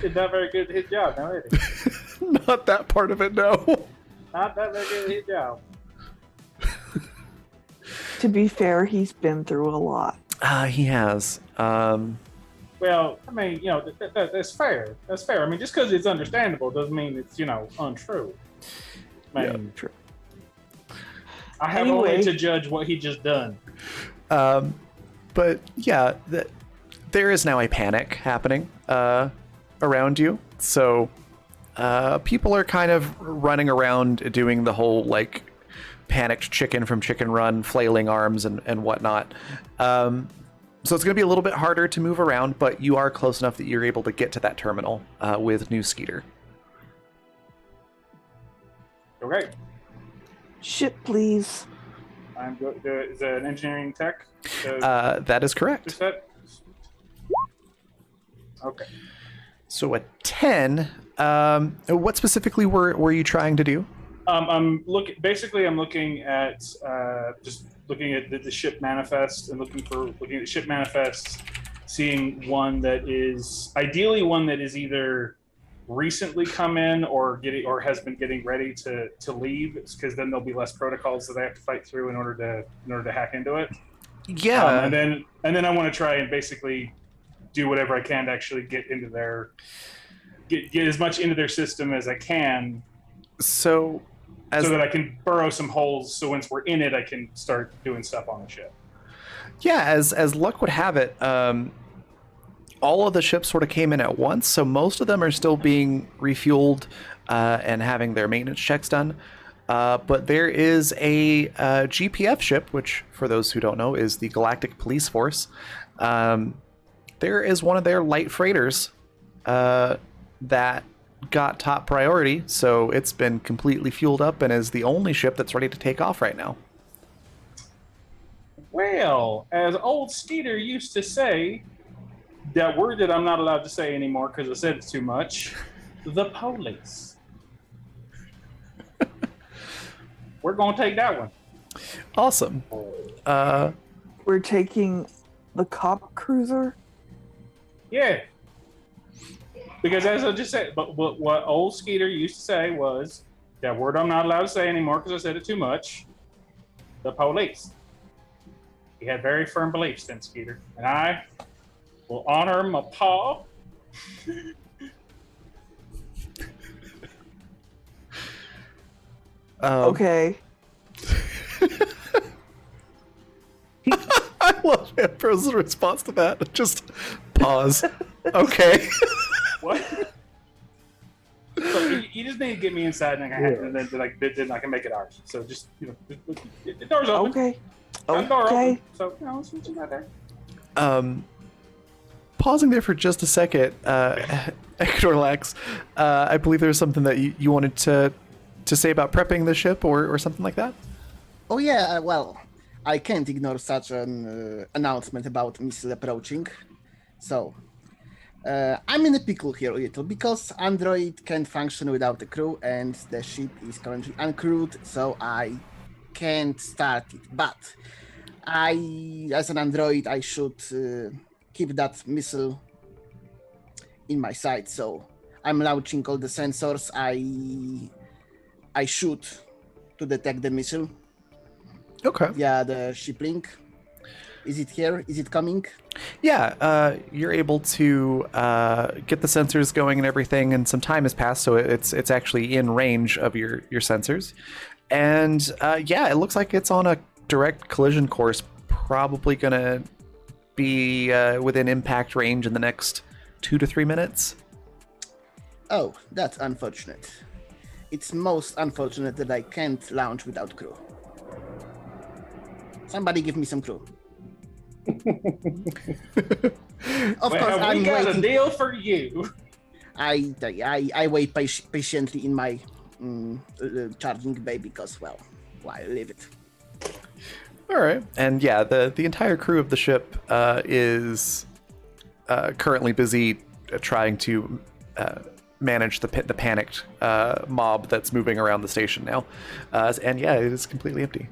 It's not very good hit job, now is it? Not that part of it, no. Not that very good hit job. To be fair, he's been through a lot. He has. Well, I mean, that's fair. That's fair. I mean, just because it's understandable doesn't mean it's, untrue. I mean, Yeah, true. I have only to judge what he just done. But yeah, there is now a panic happening around you. So people are kind of running around doing the whole like panicked chicken from Chicken Run, flailing arms and whatnot. So it's going to be a little bit harder to move around, but you are close enough that you're able to get to that terminal with New Skeeter. Okay. Ship, please. I'm going to. Is that an engineering tech? That is correct. Set? Okay. So a 10. What specifically were you trying to do? I'm looking. Basically, I'm looking at just looking at the ship manifest and looking at the ship manifests, seeing one that is ideally one that is either recently come in or has been getting ready to leave, because then there'll be less protocols that they have to fight through in order to hack into it. Yeah. And then I want to try and basically do whatever I can to actually get into get as much into their system as I can. So that I can burrow some holes, so once we're in it, I can start doing stuff on the ship. Yeah, as luck would have it, all of the ships sort of came in at once, so most of them are still being refueled and having their maintenance checks done. But there is a GPF ship, which, for those who don't know, is the Galactic Police Force. There is one of their light freighters that got top priority, so it's been completely fueled up and is the only ship that's ready to take off right now. Well, as old Skeeter used to say, that word that I'm not allowed to say anymore because I said it too much, the police. We're going to take that one. Awesome. We're taking the cop cruiser. Yeah. Because as I just said, but what old Skeeter used to say was, that word I'm not allowed to say anymore because I said it too much, the police. He had very firm beliefs then, Skeeter. And I will honor my paw. Okay. I love Ambrose's response to that. Just pause. Okay. What? So you just need to get me inside, and then I can make it ours. So just the door's open. Okay. Got the door Okay. open. So let's switch it right there. Pausing there for just a second, Ectorlax, I believe there's something that you wanted to say about prepping the ship or something like that? Oh yeah, well, I can't ignore such an announcement about missile approaching. So, I'm in a pickle here a little because Android can't function without a crew and the ship is currently uncrewed, so I can't start it. But as an Android, I should keep that missile in my sight. So I'm launching all the sensors. I shoot to detect the missile. Okay. Yeah, the ship link. Is it here? Is it coming? Yeah, you're able to get the sensors going and everything, and some time has passed, so it's actually in range of your sensors. And yeah, it looks like it's on a direct collision course, probably gonna be within impact range in the next 2 to 3 minutes. Oh, that's unfortunate. It's most unfortunate that I can't launch without crew. Somebody give me some crew. Of course, I'm we got waiting. a deal for you. I wait patiently in my charging bay because, well, why leave it? All right, and yeah, the entire crew of the ship is currently busy trying to manage the panicked mob that's moving around the station now, and yeah, it is completely empty.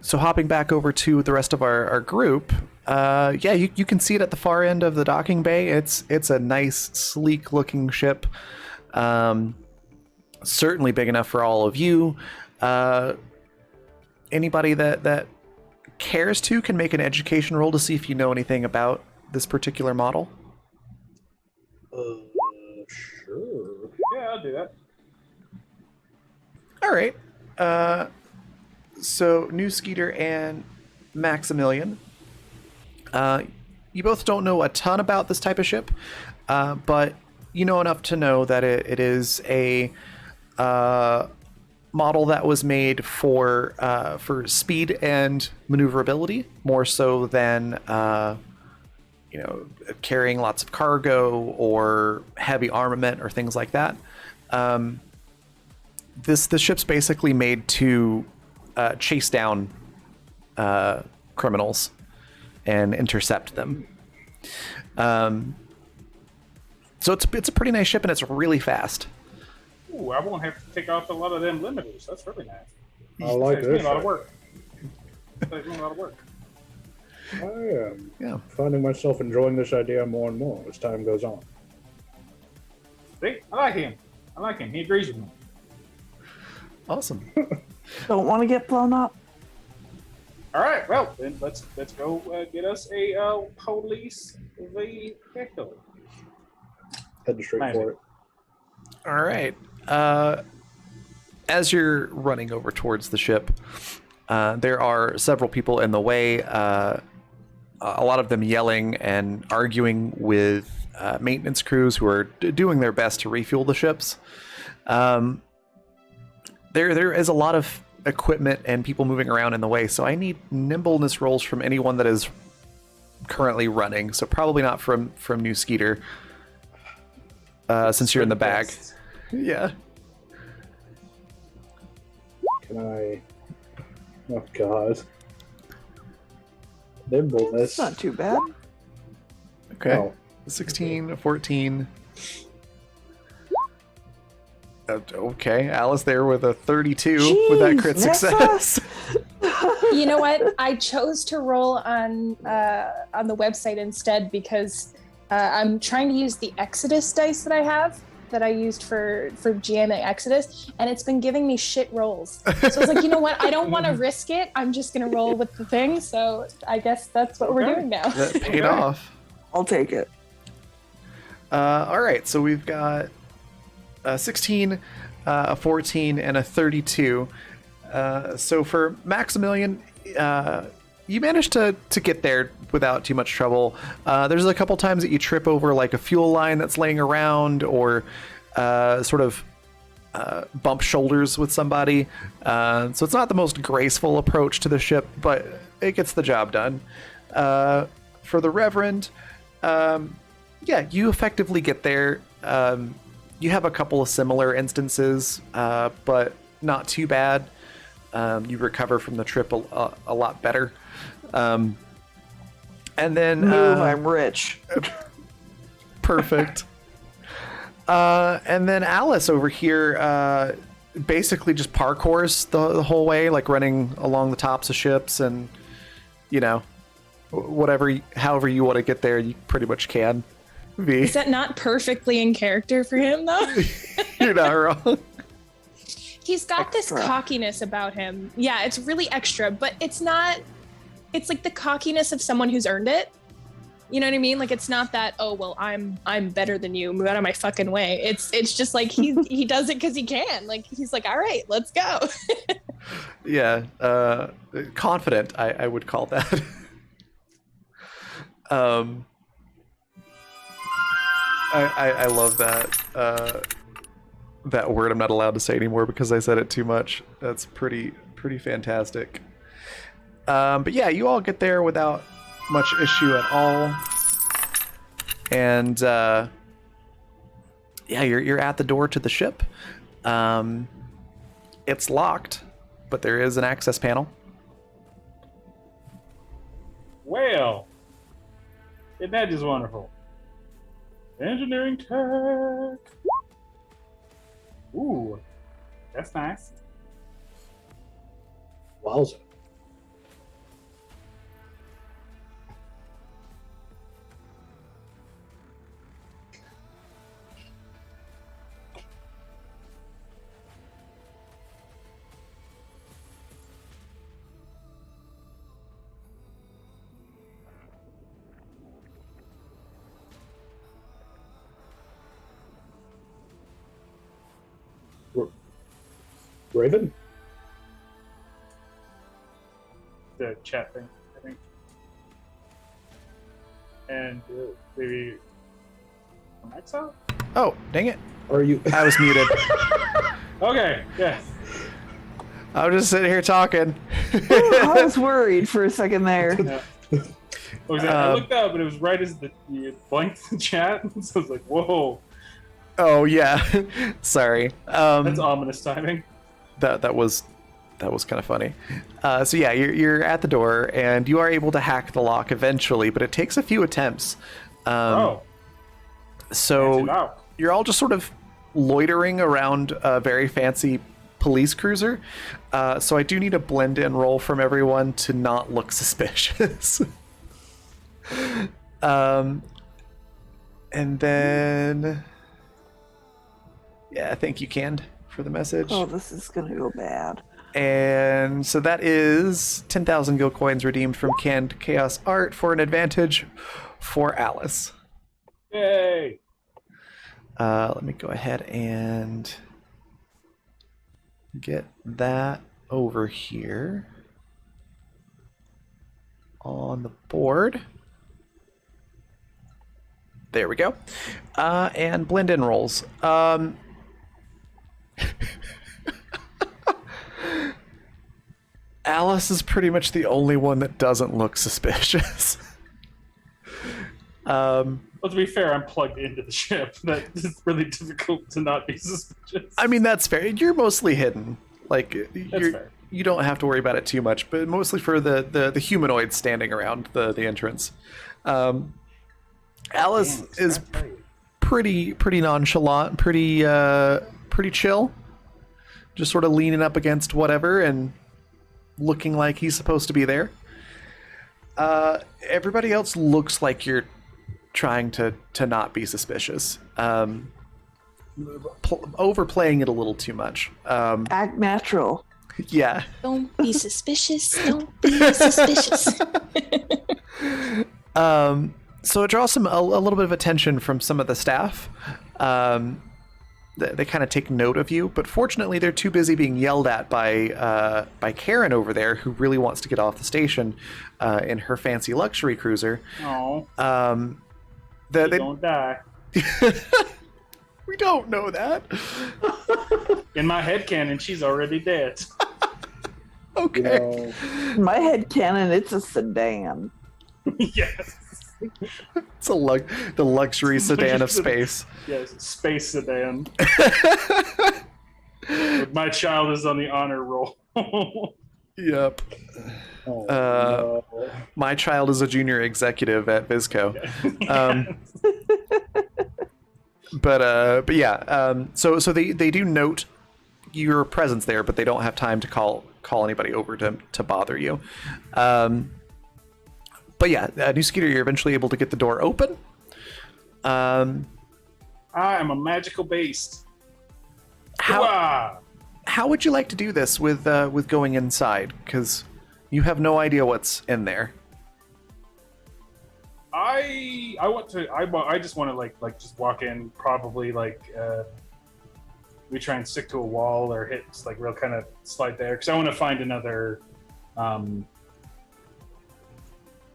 So hopping back over to the rest of our group, yeah, you can see it at the far end of the docking bay. It's a nice, sleek-looking ship, certainly big enough for all of you. Anybody that cares to can make an education roll to see if you know anything about this particular model. Sure. Yeah, I'll do that. All right. So New Skeeter and Maximilian, you both don't know a ton about this type of ship, but you know enough to know that it is a model that was made for speed and maneuverability more so than carrying lots of cargo or heavy armament or things like that. The ship's basically made to chase down criminals and intercept them. So it's a pretty nice ship, and it's really fast. Ooh, I won't have to take off a lot of them limiters. That's really nice. I like Saves me this. a lot of work. Saves me a lot of work. I am Yeah. finding myself enjoying this idea more and more as time goes on. See, I like him. He agrees with me. Awesome. Don't want to get blown up. All right, well then let's go get us a police vehicle. Head straight for it. All right. As you're running over towards the ship, there are several people in the way. A lot of them yelling and arguing with maintenance crews who are doing their best to refuel the ships. There is a lot of equipment and people moving around in the way, so I need nimbleness rolls from anyone that is currently running. So probably not from New Skeeter, since you're in the bag. Yeah. Can I? Oh God. Nimbleness. It's not too bad. Okay. Oh. 16, 14. Okay, Alice there with a 32 with that crit Jeez, success. You know what? I chose to roll on the website instead because I'm trying to use the Exodus dice that I have that I used for GMing Exodus, and it's been giving me shit rolls. So I was like, you know what? I don't want to risk it. I'm just gonna roll with the thing. So I guess that's what we're doing now. That paid off. I'll take it. All right, so we've got a 16, a 14, and a 32. So for Maximilian, you managed to get there without too much trouble. There's a couple times that you trip over like a fuel line that's laying around, or sort of bump shoulders with somebody. So it's not the most graceful approach to the ship, but it gets the job done. For the Reverend, yeah, you effectively get there. You have a couple of similar instances, but not too bad. You recover from the trip a lot better. And then Move, I'm rich. perfect. And then Alice over here basically just parkours the whole way, like running along the tops of ships, and however you want to get there, you pretty much can. Is that not perfectly in character for him, though? You're not wrong. He's got this Extra. cockiness about him. Yeah, it's really extra, but it's not. It's like the cockiness of someone who's earned it. You know what I mean? Like, it's not that, oh well, I'm better than you. Move out of my fucking way. It's just like he does it because he can. Like, he's like, all right, let's go. Yeah, confident. I would call that. I love that that word. I'm not allowed to say anymore because I said it too much. That's pretty fantastic. But yeah, you all get there without much issue at all, and yeah, you're at the door to the ship. It's locked, but there is an access panel. Well, isn't that just wonderful? Engineering tech. Ooh, that's nice. Wowza. Raven? The chat thing, I think. And maybe Max out? Oh, dang it. Are you? I was muted. Okay, yeah. I'm just sitting here talking. I was worried for a second there. Yeah. What was that? I looked up and it was right as you blanked the chat. So I was like, whoa, Oh yeah, sorry. that's ominous timing. That was kind of funny. So yeah, you're at the door and you are able to hack the lock eventually, but it takes a few attempts. Fancy So lock. you're all just sort of loitering around a very fancy police cruiser. So I do need a blend in roll from everyone to not look suspicious. And then, yeah, I think you canned for the message. Oh, this is gonna go bad. And so that is 10,000 gil coins redeemed from canned chaos art for an advantage for Alice. Yay! Let me go ahead and get that over here on the board. There we go. And blend in rolls. Alice is pretty much the only one that doesn't look suspicious. Well, to be fair, I'm plugged into the ship. That is really difficult to not be suspicious. I mean, that's fair. You're mostly hidden. Like, fair. you don't have to worry about it too much, but mostly for the humanoids standing around the entrance. Alice is pretty nonchalant, pretty chill, just sort of leaning up against whatever and looking like he's supposed to be there. Everybody else looks like you're trying to not be suspicious, overplaying it a little too much. Act natural. Yeah. Don't be suspicious. Don't be suspicious. So it draws a little bit of attention from some of the staff. They kind of take note of you, but fortunately they're too busy being yelled at by Karen over there, who really wants to get off the station in her fancy luxury cruiser. Oh, They don't die. We don't know that. In my headcanon, she's already dead. Okay. In my head canon, it's a sedan. Yes. It's the luxury sedan of space. Yes, space sedan. My child is on the honor roll. Yep. Oh, no. My child is a junior executive at Visco. But yeah. So they do note your presence there, but they don't have time to call anybody over to bother you. But yeah, New Skeeter, you're eventually able to get the door open. I am a magical beast. How Hurrah! how would you like to do this with going inside? Because you have no idea what's in there. I just want to like just walk in, probably we try and stick to a wall or hit like real kind of slide there, because I want to find another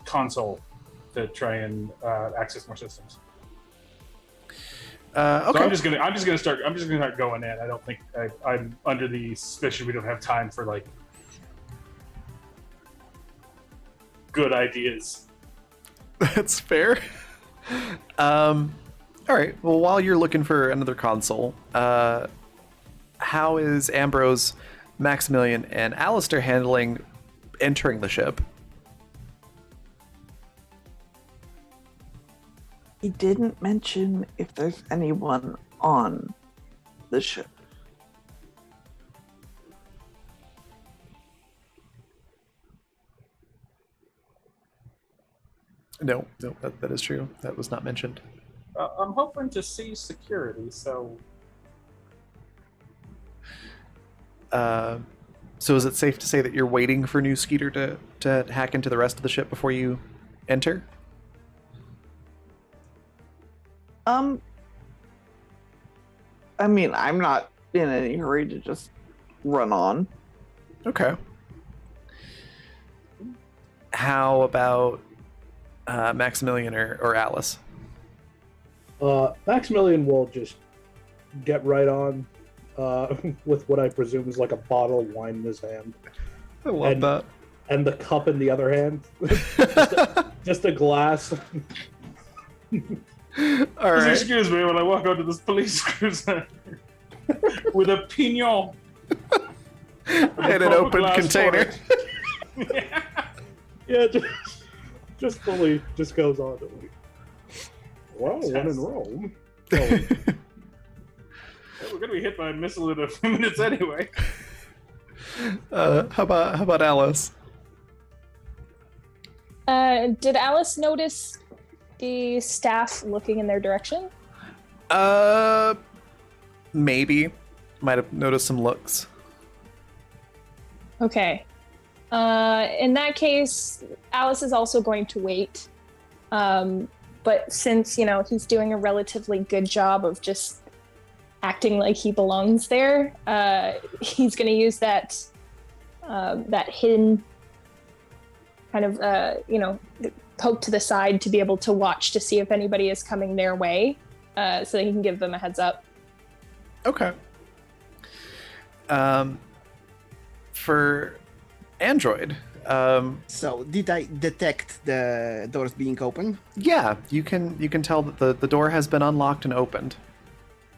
console to try and access more systems. Okay. So I'm just gonna start going in. I don't think I'm under the suspicion we don't have time for like good ideas. That's fair. All right. Well, while you're looking for another console, how is Ambrose, Maximilian, and Alistair handling entering the ship? He didn't mention if there's anyone on the ship. No, that is true. That was not mentioned. I'm hoping to see security, so So is it safe to say that you're waiting for New Skeeter to hack into the rest of the ship before you enter? I mean, I'm not in any hurry to just run on. Okay. How about Maximilian or Alice? Maximilian will just get right on with what I presume is like a bottle of wine in his hand, I love that. and the cup in the other hand. just a glass. All Just right. excuse me when I walk onto this police cruiser with a pignon And an open glass container. yeah. Yeah, just fully just goes on to like, well, when in Rome. Oh, We're gonna be hit by a missile in a few minutes anyway. How about Alice? Did Alice notice the staff looking in their direction? Maybe. Might have noticed some looks. Okay. In that case, Alice is also going to wait. But since, he's doing a relatively good job of just acting like he belongs there, he's going to use that hidden kind of, poke to the side to be able to watch to see if anybody is coming their way, so that he can give them a heads up. Okay. For Android, So, did I detect the doors being open? yeah, you can tell that the door has been unlocked and opened.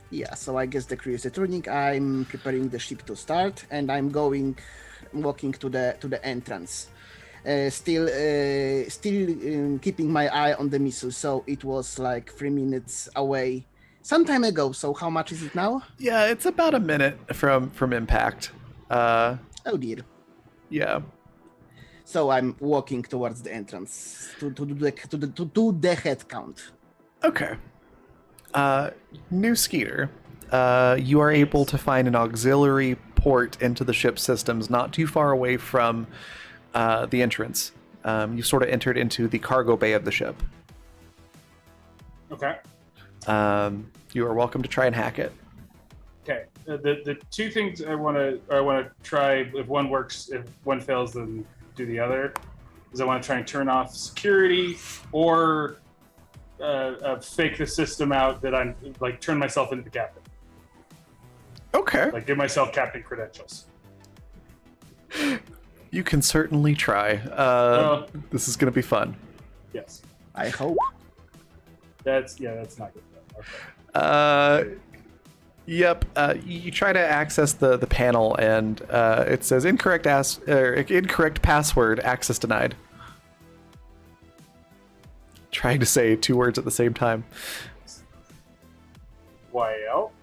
Yeah, so I guess the crew is returning. I'm preparing the ship to start, and I'm walking to the entrance. Still keeping my eye on the missile. So it was like 3 minutes away some time ago. So how much is it now? Yeah, it's about a minute from impact. Oh dear. Yeah. So I'm walking towards the entrance to do the head count. Okay. New Skeeter, you are able to find an auxiliary port into the ship's systems not too far away from the entrance. You sort of entered into the cargo bay of the ship. Okay. You are welcome to try and hack it. Okay. The two things I want to try. If one works, if one fails, then do the other. Is I want to try and turn off security or fake the system out that I'm like turn myself into the captain. Okay. Like give myself captain credentials. You can certainly try. This is going to be fun. Yes. I hope. That's not good. Okay. Yep. You try to access the panel, and it says incorrect password. Access denied. Trying to say 2 words at the same time. Well,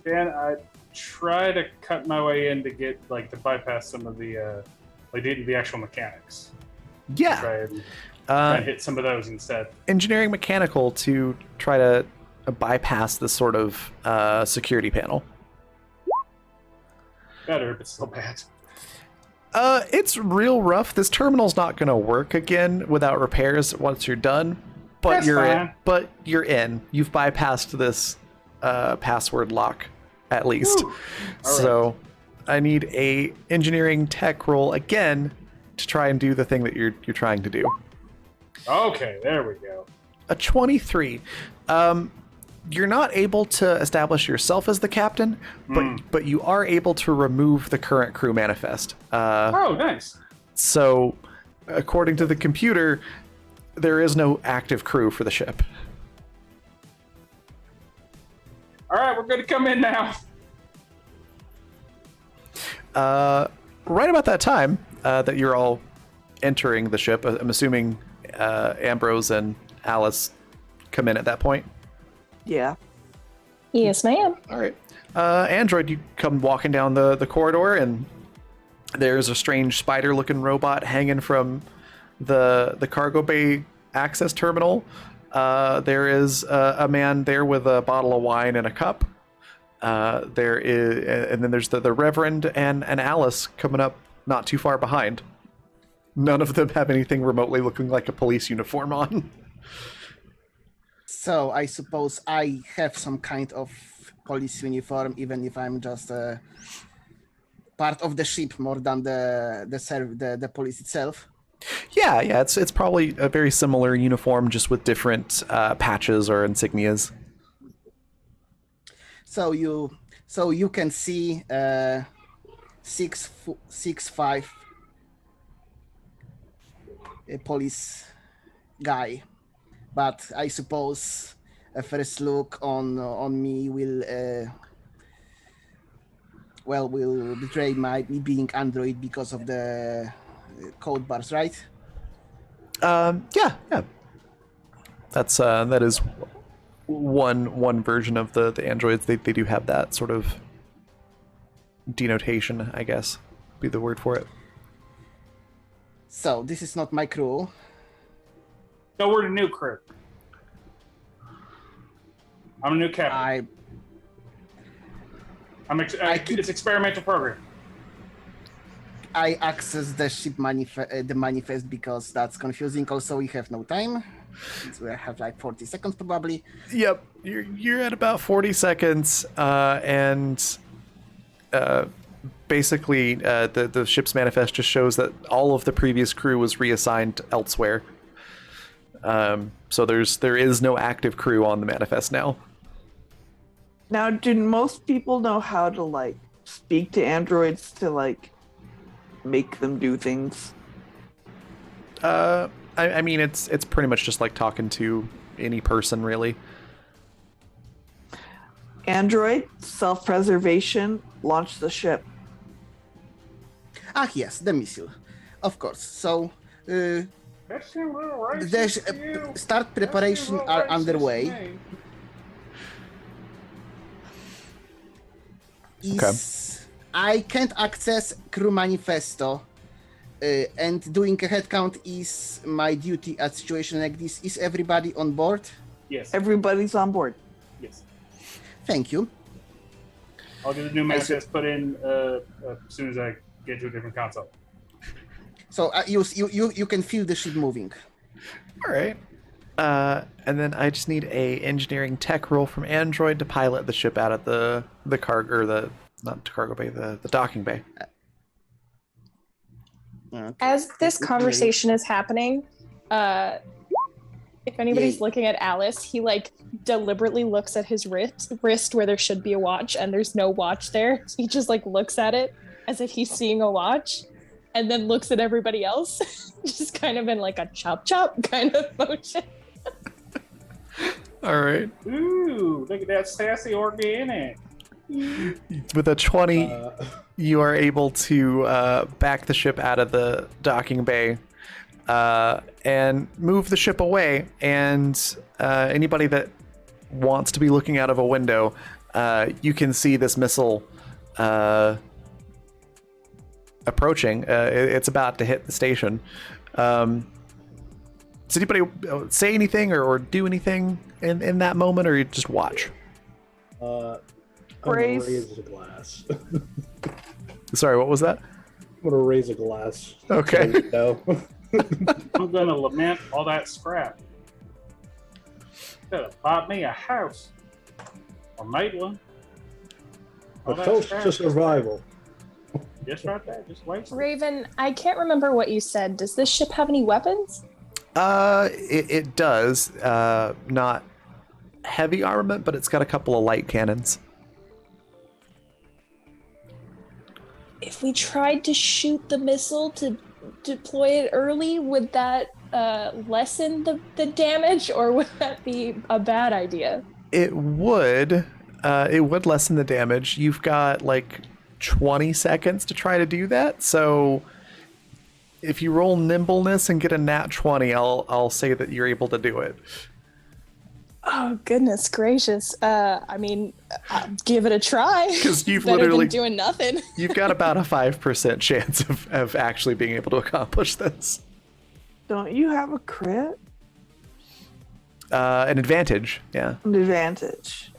can I try to cut my way in to get to bypass some of the the actual mechanics? Yeah. Try and hit some of those instead. Engineering mechanical to try to bypass this sort of security panel. Better, but still bad. It's real rough. This terminal's not going to work again without repairs once you're done. But That's you're in. fine. But you're in. You've bypassed this password lock, at least. Whew. So I need a engineering tech roll again to try and do the thing that you're trying to do. Okay, there we go. A 23. You're not able to establish yourself as the captain, but you are able to remove the current crew manifest. Oh, nice. So, according to the computer, there is no active crew for the ship. All right, we're going to come in now. Right about that time that you're all entering the ship, I'm assuming Ambrose and Alice come in at that point. Yeah. Yes, ma'am. All right. Android, you come walking down the corridor, and there's a strange spider-looking robot hanging from the cargo bay access terminal. There is a man there with a bottle of wine and a cup. There is, and then there's the Reverend and Alice coming up not too far behind. None of them have anything remotely looking like a police uniform on. So I suppose I have some kind of police uniform, even if I'm just a part of the ship more than the police itself. Yeah, it's probably a very similar uniform, just with different patches or insignias. So you can see 6'5" a police guy, but I suppose a first look on me will betray me being android because of the code bars, right? Yeah. That is one version of the androids. They do have that sort of denotation, I guess, be the word for it. So this is not my crew. So we're the new crew. I'm a new captain. It's experimental program. I access the ship the manifest because that's confusing. Also, we have no time. We have like 40 seconds probably. Yep, you're at about 40 seconds, and basically the ship's manifest just shows that all of the previous crew was reassigned elsewhere. So there is no active crew on the manifest now. Now, do most people know how to like speak to androids to like make them do things? I mean, it's pretty much just like talking to any person, really. Android, self-preservation, launch the ship. Ah, yes, the missile, of course. So the start preparation are underway. I can't access crew manifesto, and doing a head count is my duty at situation like this. Is everybody on board? Yes. Everybody's on board. Yes. Thank you. I'll get the new manifest put in as soon as I get to a different console. So you can feel the ship moving. All right. And then I just need a engineering tech roll from Android to pilot the ship out of the cargo, or not cargo bay, the docking bay. Okay. As this conversation is happening, if anybody's looking at Alice, he like deliberately looks at his wrist where there should be a watch, and there's no watch there. So he just like looks at it as if he's seeing a watch, and then looks at everybody else, just kind of in like a chop kind of motion. All right. Ooh, look at that sassy organic. With a 20, you are able to back the ship out of the docking bay and move the ship away. And anybody that wants to be looking out of a window, you can see this missile approaching. It's about to hit the station. Does anybody say anything or do anything in that moment, or you just watch? I'm Grace. gonna raise a glass. Sorry, what was that? I'm gonna raise a glass. Okay. No. I'm gonna lament all that scrap. Could have bought me a house or made one. A toast to survival. Just right there, just wait. Raven, I can't remember what you said. Does this ship have any weapons? It does. Not heavy armament, but it's got a couple of light cannons. If we tried to shoot the missile to deploy it early, would that lessen the damage, or would that be a bad idea? It would lessen the damage. You've got like 20 seconds to try to do that. So if you roll nimbleness and get a nat 20, I'll say that you're able to do it. Oh, goodness gracious. I mean, I'll give it a try. Because you've Better literally than doing nothing. You've got about a 5% chance of actually being able to accomplish this. Don't you have a crit? An advantage, yeah. An advantage.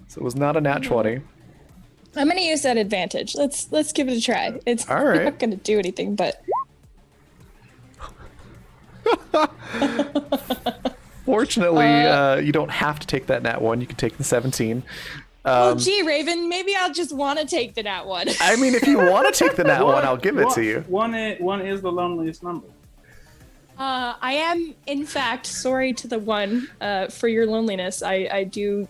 So it was not a nat 20. I'm gonna use that advantage. Let's give it a try. It's All right. not gonna do anything, but Fortunately, you don't have to take that nat 1. You can take the 17. well, gee, Raven, maybe I'll just want to take the nat 1. I mean, if you want to take the nat 1, I'll give it to you. One is the loneliest number. I am, in fact, sorry to the one for your loneliness. I do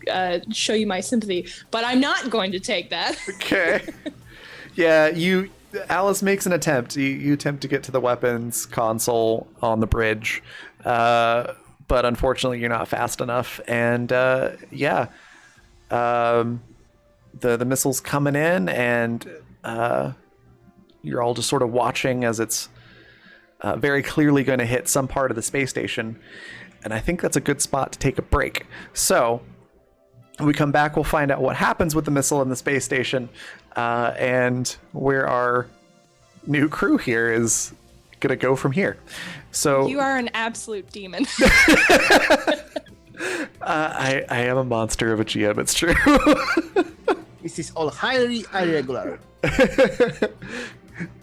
show you my sympathy, but I'm not going to take that. Okay. Yeah, Alice makes an attempt. You attempt to get to the weapons console on the bridge, but unfortunately you're not fast enough. And the missile's coming in, and you're all just sort of watching as it's very clearly going to hit some part of the space station. And I think that's a good spot to take a break. So when we come back, we'll find out what happens with the missile in the space station, and where our new crew here is going to go from here. So You are an absolute demon. I am a monster of a GM, it's true. This is all highly irregular.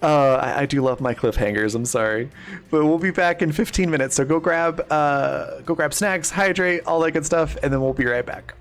I do love my cliffhangers, I'm sorry. But we'll be back in 15 minutes, so go grab snacks, hydrate, all that good stuff, and then we'll be right back.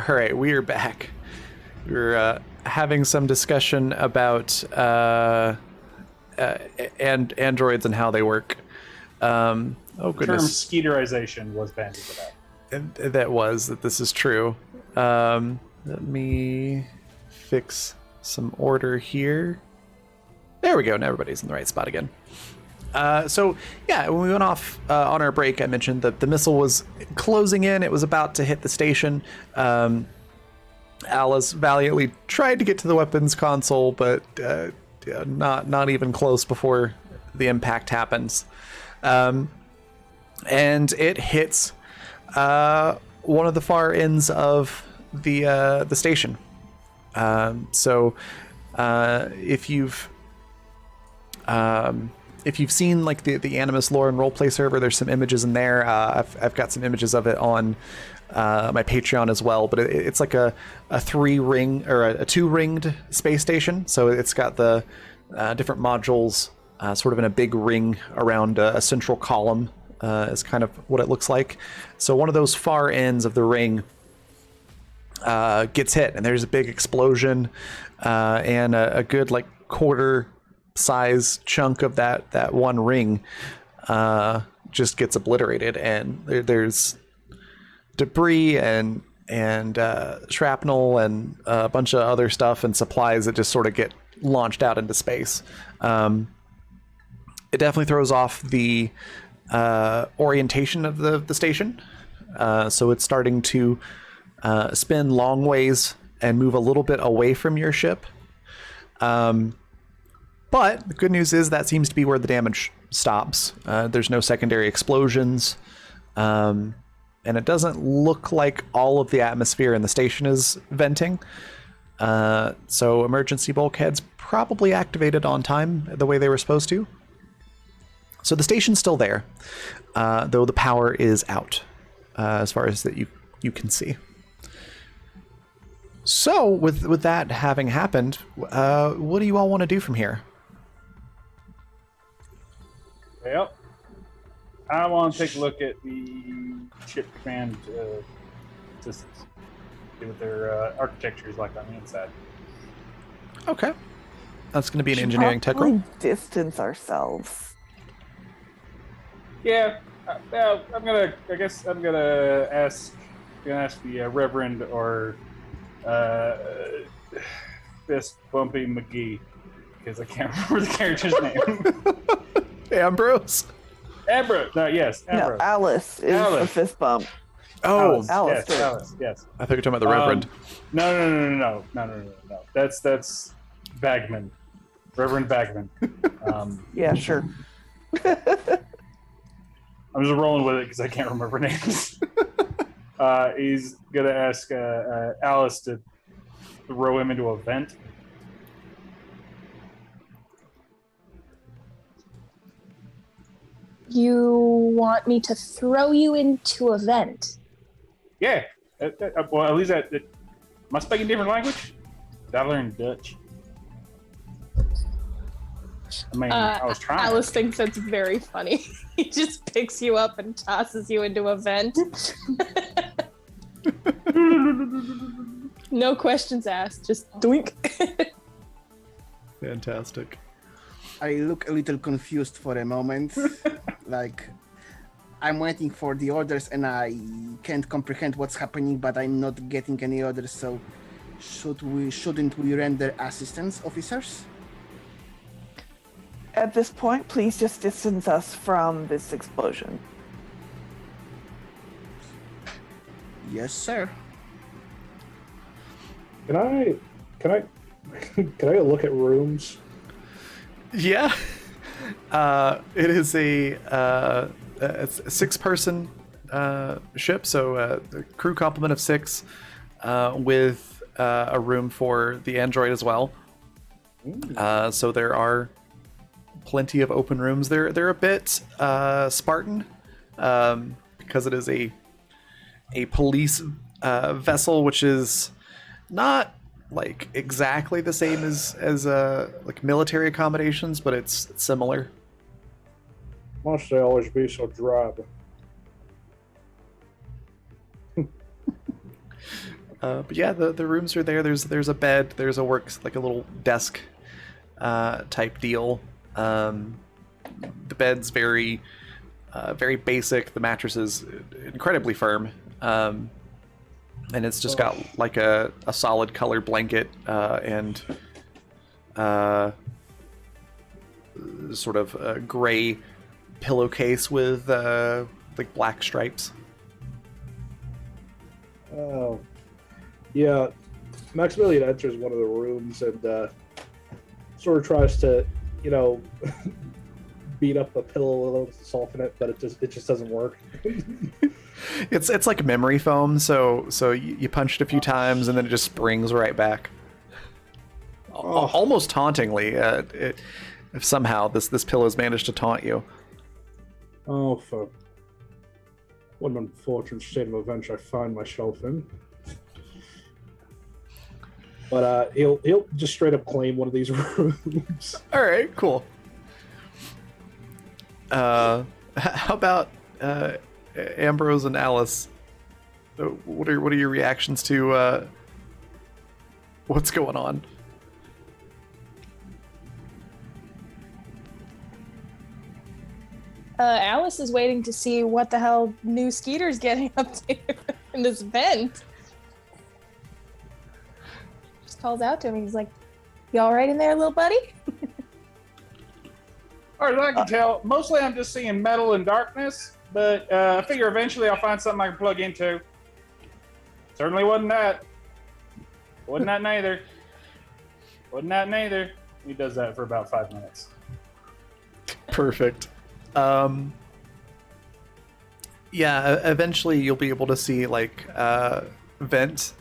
All right, we are back. We're having some discussion about and androids and how they work. Oh The term goodness, skeeterization was bandied about. this is true. Let me fix some order here. There we go. Now everybody's in the right spot again. So yeah, when we went off on our break, I mentioned that the missile was closing in. It was about to hit the station. Alice valiantly tried to get to the weapons console, but not even close before the impact happens. And it hits one of the far ends of the station. So if you've seen like the Animus lore and roleplay server, there's some images in there. I've got some images of it on my Patreon as well, but it's like a 3-ring or a 2-ringed space station. So it's got the different modules sort of in a big ring around a central column is kind of what it looks like. So one of those far ends of the ring gets hit, and there's a big explosion, and a good like quarter size chunk of that one ring just gets obliterated, and there's debris and shrapnel and a bunch of other stuff and supplies that just sort of get launched out into space. It definitely throws off the orientation of the station, so it's starting to spin long ways and move a little bit away from your ship. But the good news is that seems to be where the damage stops. There's no secondary explosions. And it doesn't look like all of the atmosphere in the station is venting. So emergency bulkheads probably activated on time the way they were supposed to. So the station's still there, though the power is out, as far as that you can see. So with that having happened, what do you all want to do from here? Well, I want to take a look at the ship command systems. See what their architecture is like on the inside. Okay. That's going to be an Should engineering tech probably roll. distance ourselves. Yeah. Well, I guess I'm gonna ask the Reverend or Fist Bumpy McGee, because I can't remember the character's name. Ambrose? Ambrose. No, yes, Ambrose. No, Alice is Alice. the fist bump. Oh, Alice yes, did. Alice, yes. I thought you were talking about the Reverend. No. That's Bagman, Reverend Bagman. Yeah, sure. I'm just rolling with it because I can't remember names. He's gonna ask Alice to throw him into a vent. You want me to throw you into a vent? Yeah. Well, at least am I speaking a different language? Did I learn Dutch? I mean, I was trying. Alice thinks that's very funny. He just picks you up and tosses you into a vent. No questions asked, just doink. Fantastic. I look a little confused for a moment. Like, I'm waiting for the orders and I can't comprehend what's happening, but I'm not getting any orders, so shouldn't we render assistance, officers? At this point, please just distance us from this explosion. Yes, sir. Can I look at rooms? Yeah. It is a 6-person ship, so a crew complement of 6 with a room for the android as well. So there are plenty of open rooms. They're a bit Spartan because it is a police vessel, which is not like exactly the same as like military accommodations, but it's similar. Must they always be so drab? But yeah, the rooms are there. There's a bed. There's a like a little desk type deal. The bed's very basic. The mattress is incredibly firm. And it's just got like a solid color blanket and sort of a gray pillowcase with like black stripes. Oh, yeah. Maximilian enters one of the rooms and sort of tries to, beat up the pillow a little to soften it, but it just doesn't work. It's like memory foam, so you punch it a few times and then it just springs right back. Almost tauntingly. If somehow this pillow's managed to taunt you. Oh, for what an unfortunate state of events I find myself in. But he'll just straight up claim one of these rooms. All right, cool. How about Ambrose and Alice? What are your reactions to what's going on? Alice is waiting to see what the hell new Skeeter's getting up to in this vent. Just calls out to him. He's like, "You all right in there, little buddy?" As far as I can tell, mostly I'm just seeing metal and darkness, but I figure eventually I'll find something I can plug into. Certainly wasn't that. Wasn't that neither. Wasn't that neither. He does that for about 5 minutes. Perfect. Yeah, eventually you'll be able to see like vent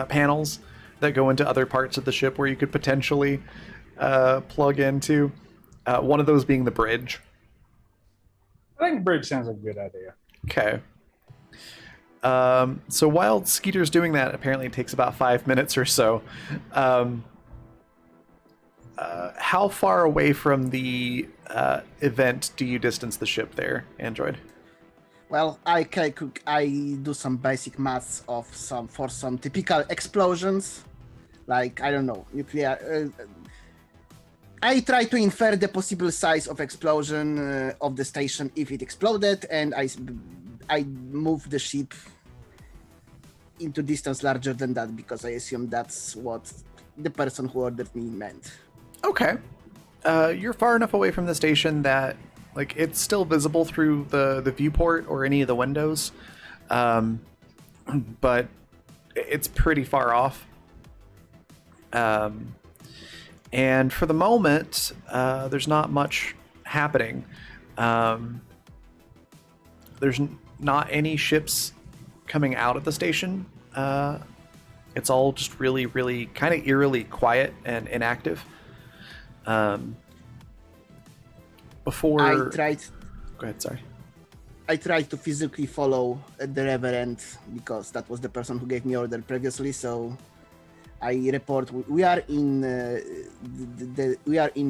panels that go into other parts of the ship where you could potentially plug into. One of those being the bridge. I think the bridge sounds like a good idea. Okay. So while Skeeter's doing that, apparently it takes about 5 minutes or so. How far away from the event do you distance the ship there, Android? Well, I do some basic maths for some typical explosions, like I don't know, nuclear. I try to infer the possible size of explosion of the station if it exploded, and I move the ship into distance larger than that because I assume that's what the person who ordered me meant. Okay. You're far enough away from the station that like it's still visible through the viewport or any of the windows, but it's pretty far off. And for the moment, there's not much happening. There's not any ships coming out of the station. It's all just really, really kind of eerily quiet and inactive. Before I tried. Go ahead, sorry. I tried to physically follow the Reverend because that was the person who gave me order previously. So I report we are in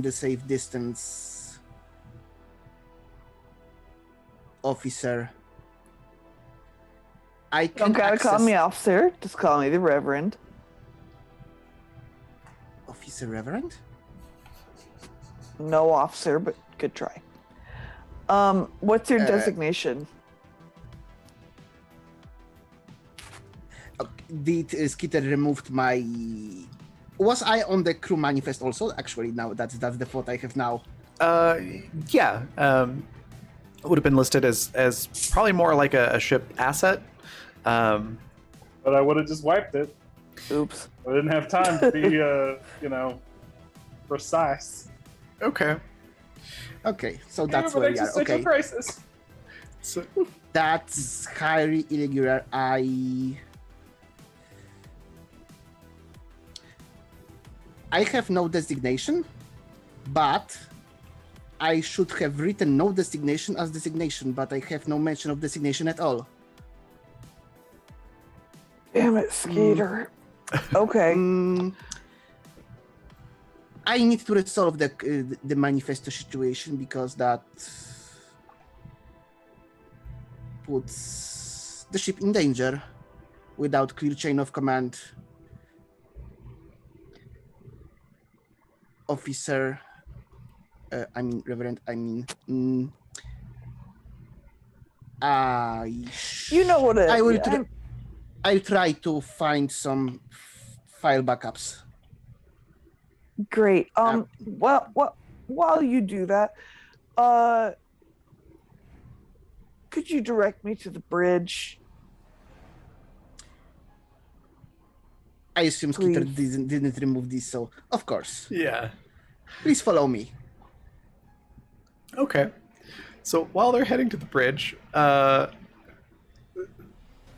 the safe distance, officer. I can Don't gotta call me officer. Just call me the Reverend. Officer Reverend? No officer, but good try. What's your designation? Did Skeeter removed my? Was I on the crew manifest also? Actually, now that's the thought I have now. Yeah. It would have been listed as probably more like a ship asset. But I would have just wiped it. Oops. I didn't have time to be, precise. Okay. Okay, so that's But where we are. existential Okay, crisis. So that's highly irregular. I have no designation, but I should have written no designation as designation, but I have no mention of designation at all. Damn it, Skeeter. Okay. I need to resolve the manifesto situation because that puts the ship in danger. without clear chain of command. Officer, Reverend, You know what it I will. I'm- I'll try to find some file backups. Great. While you do that, could you direct me to the bridge? I assume Skeeter Please. didn't remove this, so of course. Yeah. Please follow me. Okay. So while they're heading to the bridge,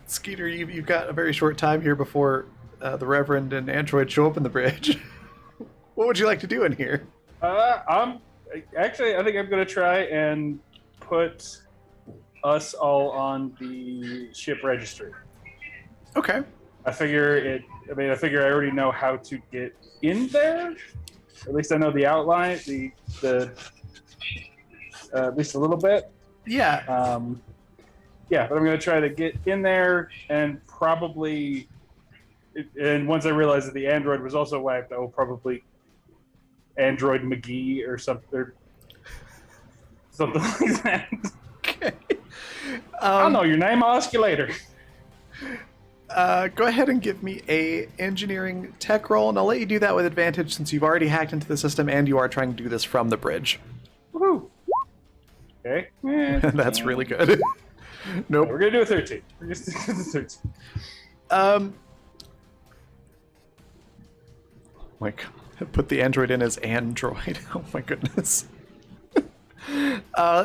Skeeter, you've got a very short time here before the Reverend and Android show up in the bridge. What would you like to do in here? I think I'm gonna try and put us all on the ship registry. Okay. I figure I already know how to get in there. At least I know the outline, the at least a little bit. Yeah. But I'm gonna try to get in there and probably. And once I realize that the android was also wiped, I will probably Android McGee or something like that. Okay. I don't know your name. I'll ask you later. Go ahead and give me a engineering tech roll, and I'll let you do that with advantage since you've already hacked into the system and you are trying to do this from the bridge. Woohoo! Okay. That's really good. Nope. We're gonna do a 13. We're just do the 13. Oh my god. Put the android in as android. Oh my goodness.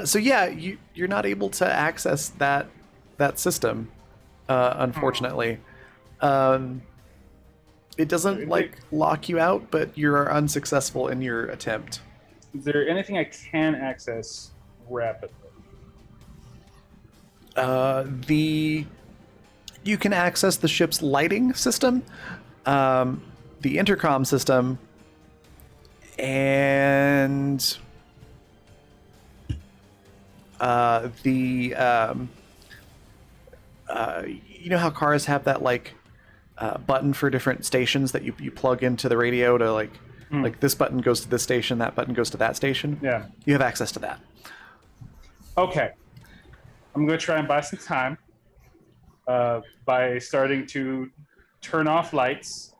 So yeah, you're not able to access that system, unfortunately. It doesn't lock you out, but you're unsuccessful in your attempt. Is there anything I can access rapidly? You can access the ship's lighting system, the intercom system, and you know how cars have that button for different stations that you plug into the radio to like this button goes to this station, that button goes to that station. Yeah. You have access to that. Okay. I'm going to try and buy some time by starting to turn off lights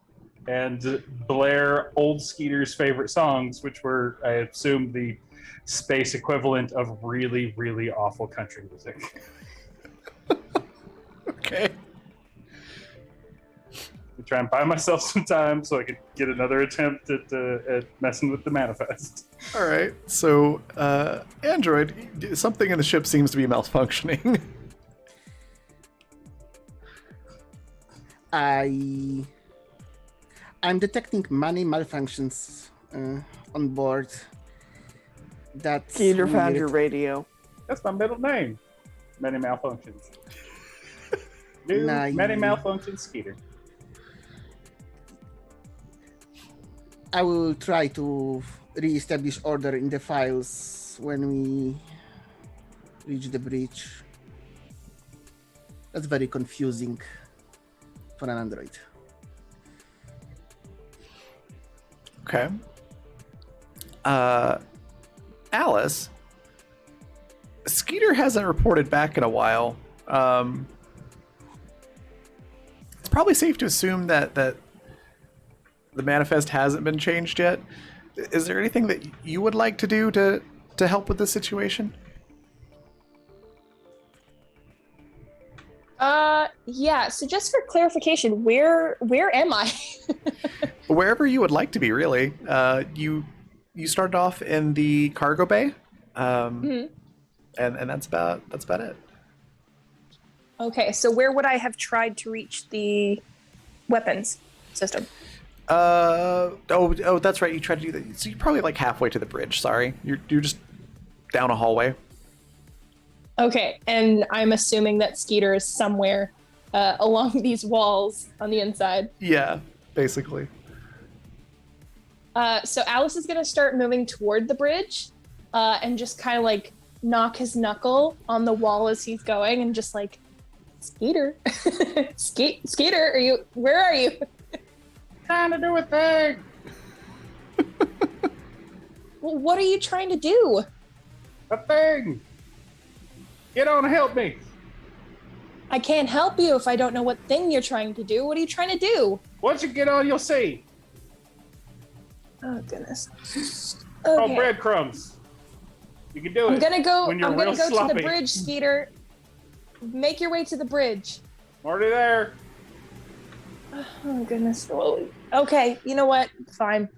and blare old Skeeter's favorite songs, which were, I assume, the space equivalent of really, really awful country music. Okay. Try and buy myself some time so I could get another attempt at messing with the manifest. All right. So, Android, something in the ship seems to be malfunctioning. I'm detecting many malfunctions on board. That's Skeeter found weird. your radio. That's my middle name. Many malfunctions. New Nice. many malfunctions Skeeter. I will try to re-establish order in the files when we reach the bridge. That's very confusing for an android. Okay. Alice, Skeeter hasn't reported back in a while. It's probably safe to assume that the manifest hasn't been changed yet. Is there anything that you would like to do to help with this situation? Yeah, so just for clarification, where am I? Wherever you would like to be, really. You started off in the cargo bay, and that's about it. Okay, so where would I have tried to reach the weapons system? That's right. You tried to do that. So you're probably halfway to the bridge. Sorry, you're just down a hallway. Okay, and I'm assuming that Skeeter is somewhere along these walls on the inside. Yeah, basically. So Alice is going to start moving toward the bridge and just kind of knock his knuckle on the wall as he's going and just Skeeter. Skeeter, where are you? Trying to do a thing. Well, what are you trying to do? A thing. Get on and help me. I can't help you if I don't know what thing you're trying to do. What are you trying to do? Once you get on, you'll see. Oh goodness. Oh, Okay. breadcrumbs. You can do it. I'm gonna go when you're to real sloppy. the bridge, Skeeter. Make your way to the bridge. Already there. Oh goodness. Well, okay, you know what? Fine.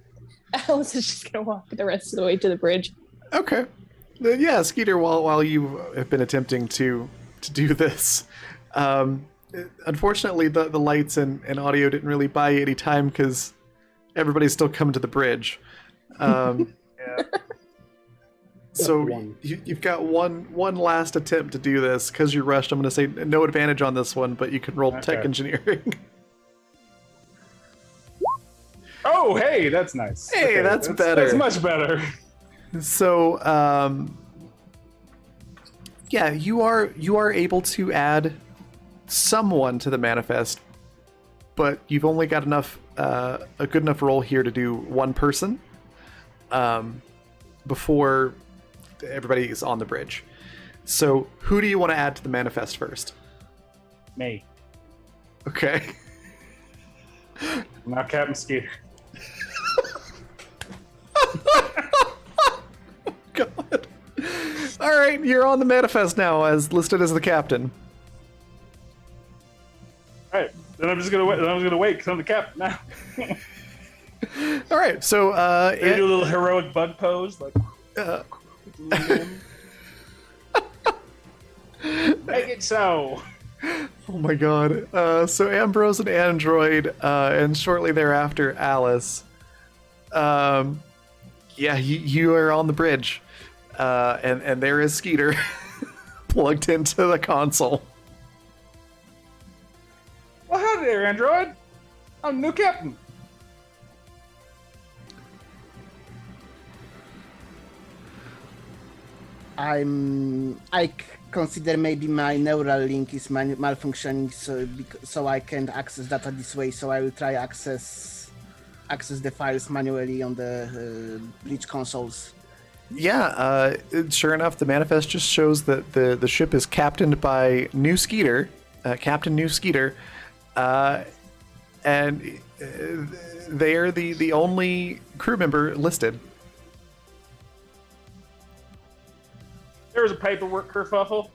Alice is just gonna walk the rest of the way to the bridge. Okay. Then yeah, Skeeter, while you have been attempting to do this, unfortunately the lights and audio didn't really buy you any time because everybody's still coming to the bridge. Yeah. So you've got one last attempt to do this. Because you're rushed, I'm going to say no advantage on this one, but you can roll tech engineering. Oh, hey, that's nice. Hey, Okay, that's better. That's much better. So, yeah, you are able to add someone to the manifest, but you've only got enough a good enough roll here to do one person before everybody is on the bridge. So, who do you want to add to the manifest first? Me. Okay. Not Captain Skeeter. God. All right, you're on the manifest now, as listed as the captain. All right, then I'm just gonna wait. Then I'm gonna wait because I'm the captain now. All right, so They do a little heroic bug pose, like. Make it so. Oh my god. So Ambrose and Android, and shortly thereafter, Alice. Yeah, you are on the bridge. And there is Skeeter plugged into the console. Well, howdy there, Android. I'm the new captain. I consider maybe my neural link is malfunctioning, so I can't access data this way. So I will try access the files manually on the bridge consoles. Yeah, sure enough, the manifest just shows that the ship is captained by New Skeeter, Captain New Skeeter, and they are the only crew member listed. There was a paperwork kerfuffle,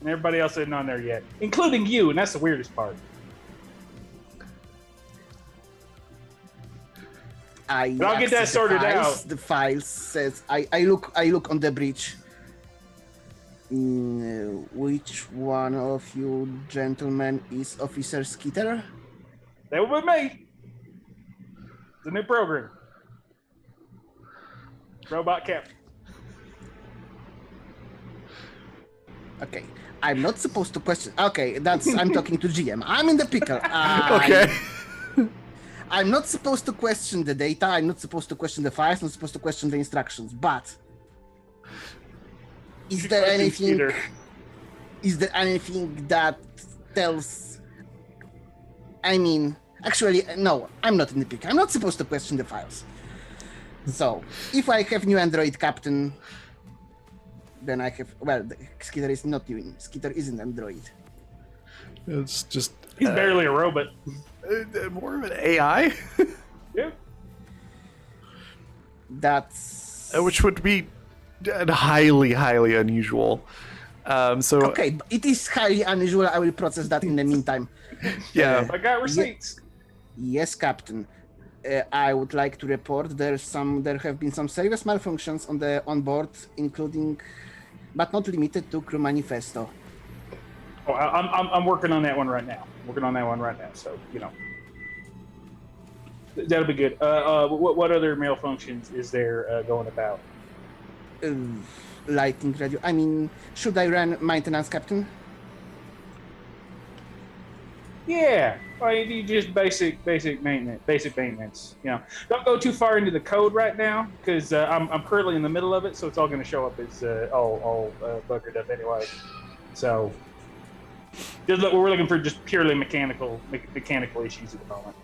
and everybody else isn't on there yet, including you, and that's the weirdest part. But I'll get that sorted out. The files says I look on the bridge. Which one of you gentlemen is Officer Skeeter? That would be me. It's a new program. Robot captain. Okay, I'm not supposed to question. Okay, I'm talking to GM. I'm in the pickle. Okay. I'm not supposed to question the data. I'm not supposed to question the files. I'm not supposed to question the instructions. But is there anything that tells? I mean, actually, no. I'm not in the pickle. I'm not supposed to question the files. So if I have new Android captain, then I have. Well, Skeeter is not new. Skeeter is an Android. It's just He's barely a robot. more of an AI, Yeah. That's which would be highly unusual. So okay. It is highly unusual. I will process that in the meantime. yeah. I got receipts. Yes, Captain. I would like to report there have been some serious malfunctions on board, including, but not limited to, crew manifesto. Oh, I'm working on that one right now. So that'll be good. What other malfunctions is there going about? Lighting radio. I mean, should I run maintenance, Captain? Yeah, well, you just basic maintenance. Don't go too far into the code right now because I'm currently in the middle of it, so it's all going to show up as all buggered up anyway. So We're looking for just purely mechanical issues at the moment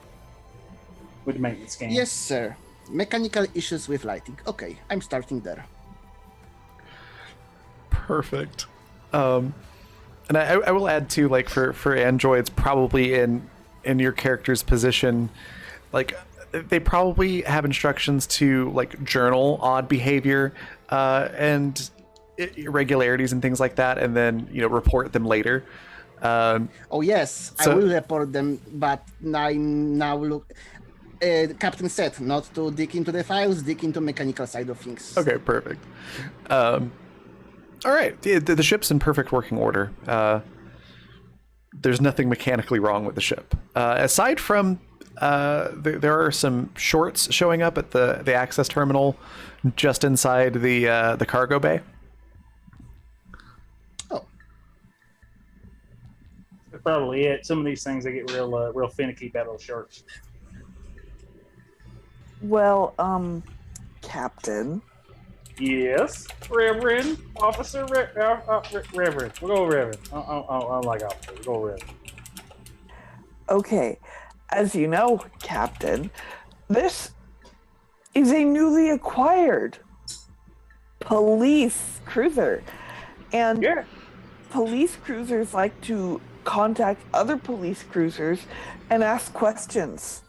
with the maintenance scan. Yes, sir. Mechanical issues with lighting. Okay, I'm starting there. Perfect. And I will add too, like for androids, probably in your character's position, like they probably have instructions to like journal odd behavior and irregularities and things like that, and then report them later. Oh yes, I will report them, but I now look. The captain said not to dig into the files, dig into mechanical side of things. Okay, perfect. All right, the ship's in perfect working order. There's nothing mechanically wrong with the ship. Aside from there are some shorts showing up at the access terminal just inside the cargo bay. Oh, That's probably it. Some of these things, they get real finicky battle sharks. Well, Captain. Yes, Reverend Officer, Reverend. We'll go Reverend. I like officer. We'll go Reverend. Okay, as you know, Captain, this is a newly acquired police cruiser. And Yeah. police cruisers like to contact other police cruisers and ask questions.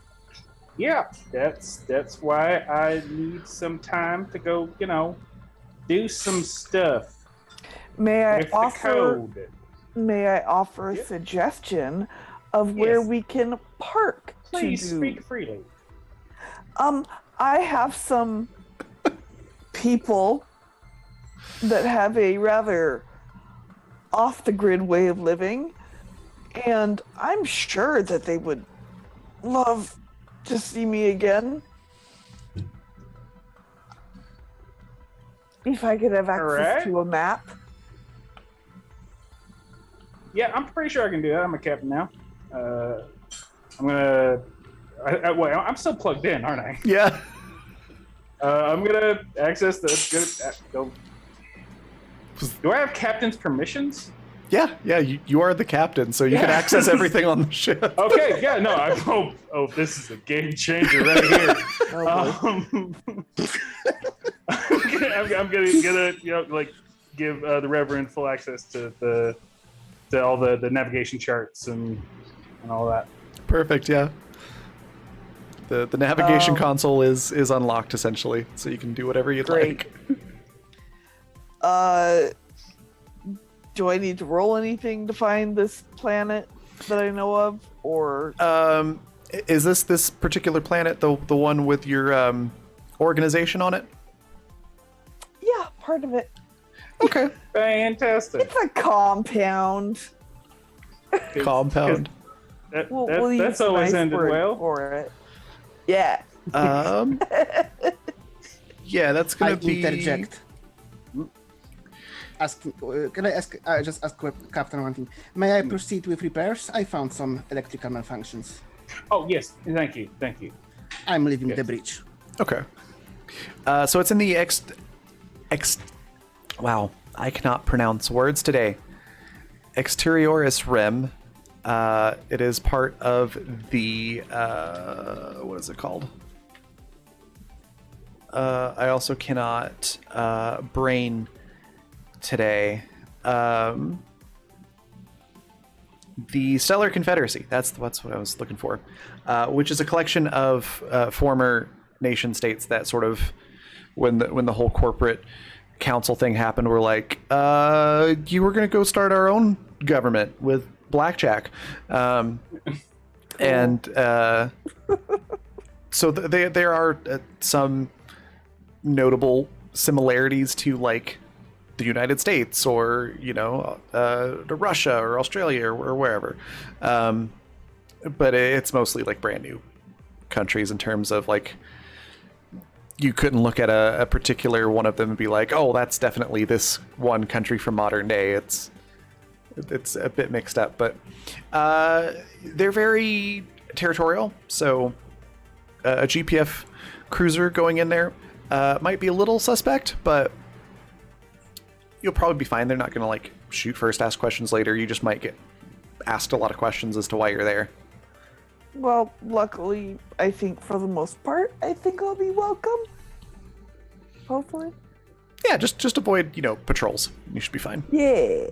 Yeah, that's why I need some time to go, do some stuff May I with the offer code. a Yep. suggestion of where Yes. we can park Please to do? speak freely. I have some people that have a rather off the grid way of living, and I'm sure that they would love to see me again. If I could have access Alright. to a map. Yeah, I'm pretty sure I can do that. I'm a captain now. I'm gonna. Wait, I'm still plugged in, aren't I? Yeah. I'm gonna access the. Do I have captain's permissions? Yeah, you are the captain, so you can access everything on the ship. Okay, yeah, no. This is a game changer right here. Oh, I'm gonna give the Reverend full access to all the navigation charts and all that. Perfect, yeah. The navigation Oh. console is unlocked essentially, so you can do whatever you'd Great. like. Do I need to roll anything to find this planet that I know of, or Is this particular planet the one with your organization on it? yeah, part of it? Okay. Fantastic. It's a compound. Compound. We'll use That's a always nice ended word well. for it. Yeah. Yeah, that's I gonna be. interject. Can I ask? Just ask Captain one thing. May I proceed with repairs? I found some electrical malfunctions. Oh yes, thank you. I'm leaving Yes. the bridge. Okay. So it's in the Wow, I cannot pronounce words today. Exterioris Rim. It is part of the what is it called? I also cannot brain today. The Stellar Confederacy. That's what I was looking for, which is a collection of former nation states that sort of, when the whole corporate council thing happened, were like, you were going to go start our own government with blackjack, and so there are some notable similarities to like the United States or to Russia or Australia or wherever, but it's mostly like brand new countries in terms of like you couldn't look at a particular one of them and be like, oh, that's definitely this one country from modern day. It's a bit mixed up, but they're very territorial, so a GPF cruiser going in there might be a little suspect, but you'll probably be fine. They're not going to like shoot first, ask questions later. You just might get asked a lot of questions as to why you're there. Well, luckily, I think for the most part, I think I'll be welcome. Hopefully. Yeah, just avoid, patrols. You should be fine. Yeah.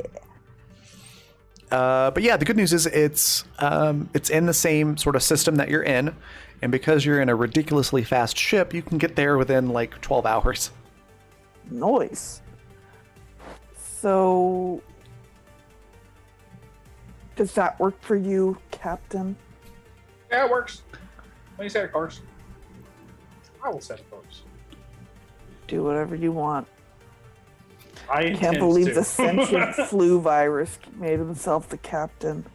But yeah, the good news is it's in the same sort of system that you're in, and because you're in a ridiculously fast ship, you can get there within like 12 hours. Nice. So, does that work for you, Captain? Yeah, it works. When you set a course, I will set a course. Do whatever you want. I Can't intend believe to. the sentient flu virus made himself the captain.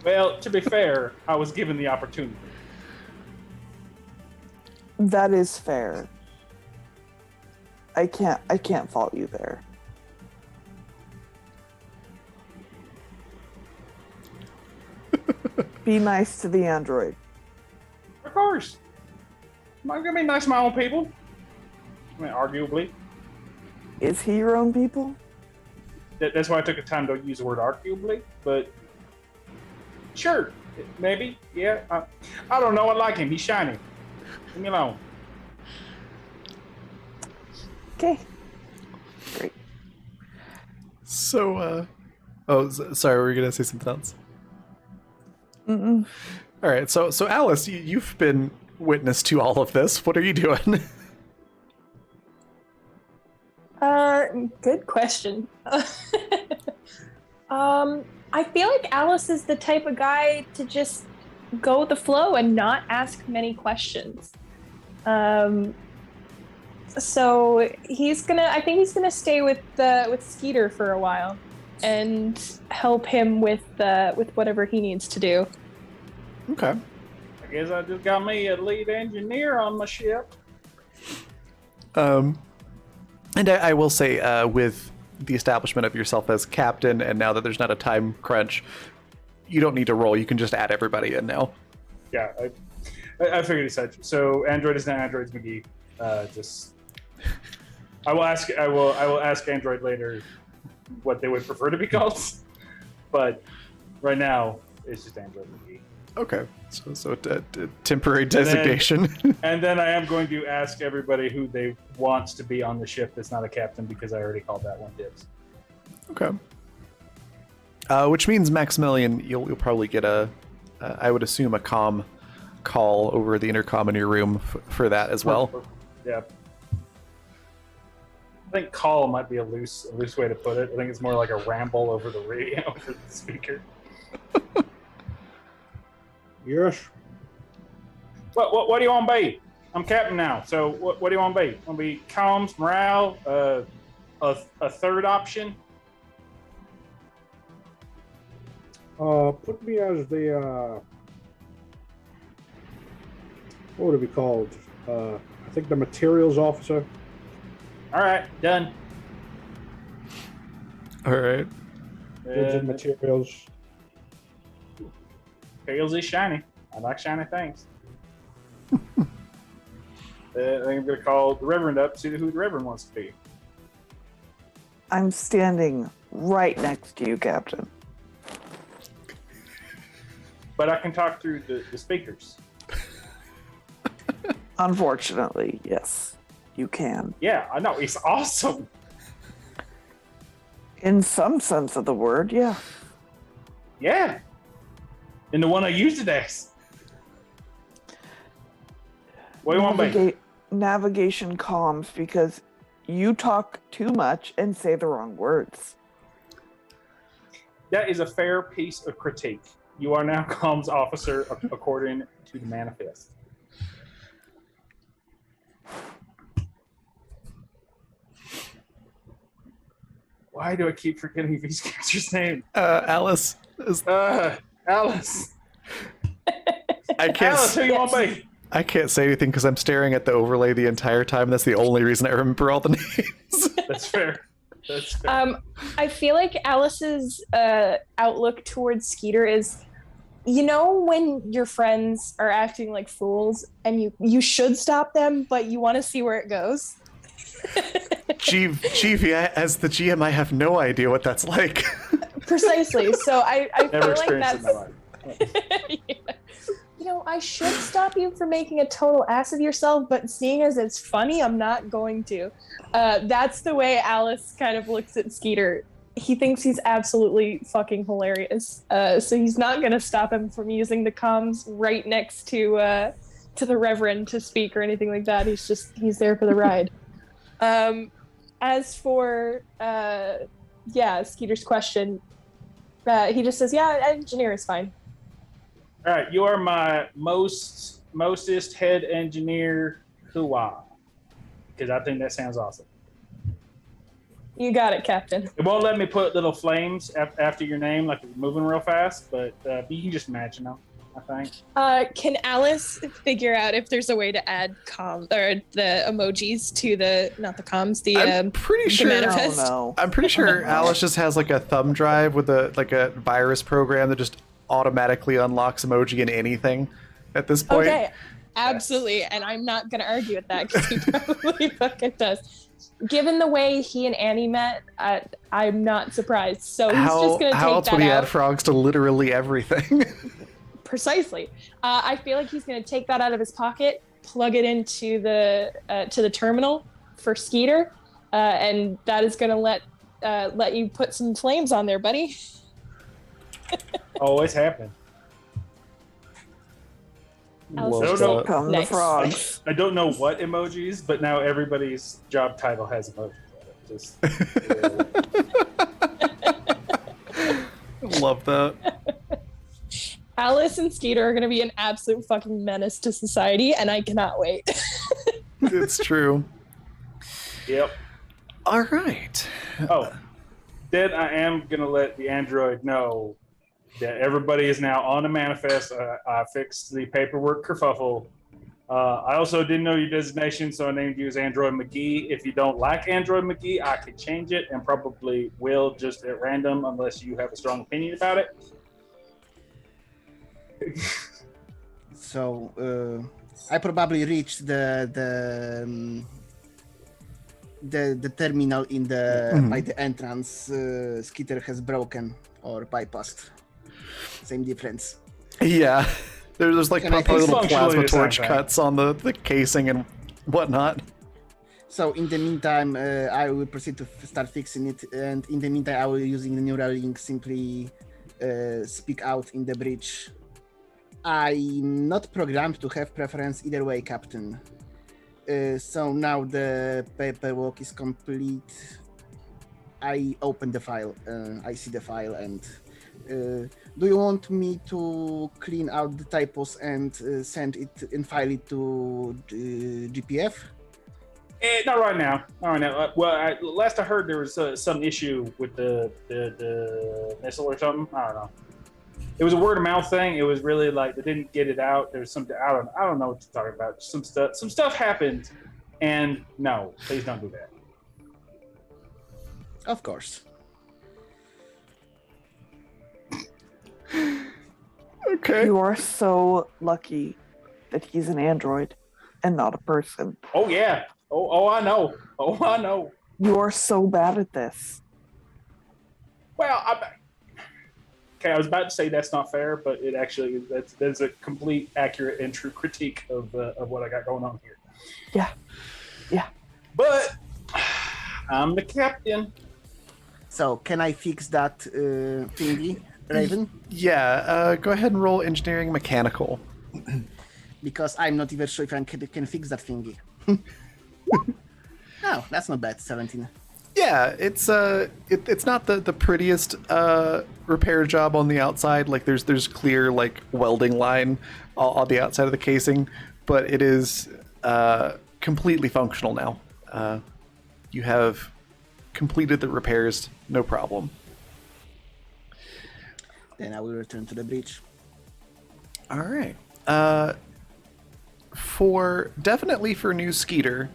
Well, to be fair, I was given the opportunity. That is fair. I can't fault you there. Be nice to the android. Of course. I'm gonna be nice to my own people. I mean, arguably. Is he your own people? That's why I took the time to use the word arguably, but sure, maybe, yeah. I don't know. I like him. He's shiny. Leave me alone. Okay. Great. So, sorry, were you gonna say something else? Mm-mm. All right, so Alice, you've been witness to all of this. What are you doing? Good question. I feel like Alice is the type of guy to just go with the flow and not ask many questions. So I think he's gonna stay with Skeeter for a while and help him with whatever he needs to do. Okay. I guess I just got me a lead engineer on my ship. And I will say, with the establishment of yourself as captain, and now that there's not a time crunch, you don't need to roll. You can just add everybody in now. Yeah, I figured as such. So Android is not Android's McGee. I will ask Android later what they would prefer to be called, but right now it's just Android McGee. Okay, so a temporary designation. And then I am going to ask everybody who they want to be on the ship that's not a captain, because I already called that one dibs. Okay. Which means, Maximilian, you'll probably get I would assume, a comm call over the intercom in your room for that as well. Yeah. I think call might be a loose way to put it. I think it's more like a ramble over the radio, over the speaker. Yes. What do you want to be? I'm captain now. So what do you want to be? Want to be comms, morale, a third option? Put me as the what would it be called? I think the materials officer. All right, done. All right. Goods and materials. Tails is shiny. I like shiny things. I think I'm going to call the Reverend up, see who the Reverend wants to be. I'm standing right next to you, Captain. But I can talk through the speakers. Unfortunately, yes, you can. Yeah, I know. It's awesome. In some sense of the word, yeah. Yeah. And the one I used today. What do you want to be? Navigation comms, because you talk too much and say the wrong words. That is a fair piece of critique. You are now comms officer according to the manifest. Why do I keep forgetting these characters' name? Alice. Alice. I can't. Alice, who you want to be? I can't say anything because I'm staring at the overlay the entire time. That's the only reason I remember all the names. That's fair. That's fair. I feel like Alice's outlook towards Skeeter is, when your friends are acting like fools and you should stop them, but you want to see where it goes. Jeevy, as the GM, I have no idea what that's like. Precisely. So I Never feel like experienced it in my that's. life. Yeah. You know, I should stop you from making a total ass of yourself, but seeing as it's funny, I'm not going to. That's the way Alice kind of looks at Skeeter. He thinks he's absolutely fucking hilarious. So he's not going to stop him from using the comms right next to the Reverend to speak or anything like that. He's there for the ride. As for Skeeter's question, he just says, yeah, engineer is fine. All right, you are my mostest head engineer. Hoo-ah. Because I think that sounds awesome. You got it, Captain. It won't let me put little flames after your name, like it's moving real fast, but you can just imagine them, I think. Can Alice figure out if there's a way to add the emojis to I'm pretty the sure. manifest? No. I'm pretty sure Alice just has like a thumb drive with a virus program that just automatically unlocks emoji in anything at this point. Okay, absolutely, and I'm not gonna argue with that because he probably fucking does. Given the way he and Annie met, I'm not surprised. So he's just gonna take how else that would he out. add frogs to literally everything? Precisely. I feel like he's gonna take that out of his pocket, plug it into the terminal for Skeeter, and that is gonna let you put some flames on there, buddy. Always happen. Alice Love just- that. Come the Nice. frogs. I don't know what emojis, but now everybody's job title has emojis. Just Love that. Alice and Skeeter are gonna be an absolute fucking menace to society, and I cannot wait. It's true. yep. All right. Oh, then I am gonna let the android know that everybody is now on the manifest. I fixed the paperwork kerfuffle. I also didn't know your designation, so I named you as Android McGee. If you don't like Android McGee, I could change it and probably will just at random unless you have a strong opinion about it. So I probably reached the terminal in the by the entrance. Skeeter has broken or bypassed. Same difference. Yeah. There's like Can I probably fix little functionally plasma the same torch thing? cuts on the casing and whatnot. So in the meantime, I will proceed to start fixing it, and in the meantime, I will using the neural link simply speak out in the bridge. I'm not programmed to have preference either way, Captain. So now the paperwork is complete. I open the file. I see the file, and do you want me to clean out the typos and send it and file it to GPF? Not right now. Not right now. Last I heard, there was some issue with the missile or something. I don't know. It was a word of mouth thing. It was really like they didn't get it out. There's something I don't know what you're talking about. Some stuff happened, and no, please don't do that. Of course. Okay. You are so lucky that he's an android and not a person. Oh yeah. Oh I know. Oh I know. You are so bad at this. Well, okay. I was about to say that's not fair, but it actually that's a complete, accurate, and true critique of what I got going on here. Yeah. But I'm the captain. So can I fix that thingy, Raven? Yeah, go ahead and roll engineering mechanical. Because I'm not even sure if I can fix that thingy. No, that's not bad. 17. Yeah, it's not the prettiest repair job on the outside. Like there's clear like welding line on the outside of the casing, but it is completely functional now. You have completed the repairs, no problem. Then I will return to the bridge. All right. Definitely for new Skeeter,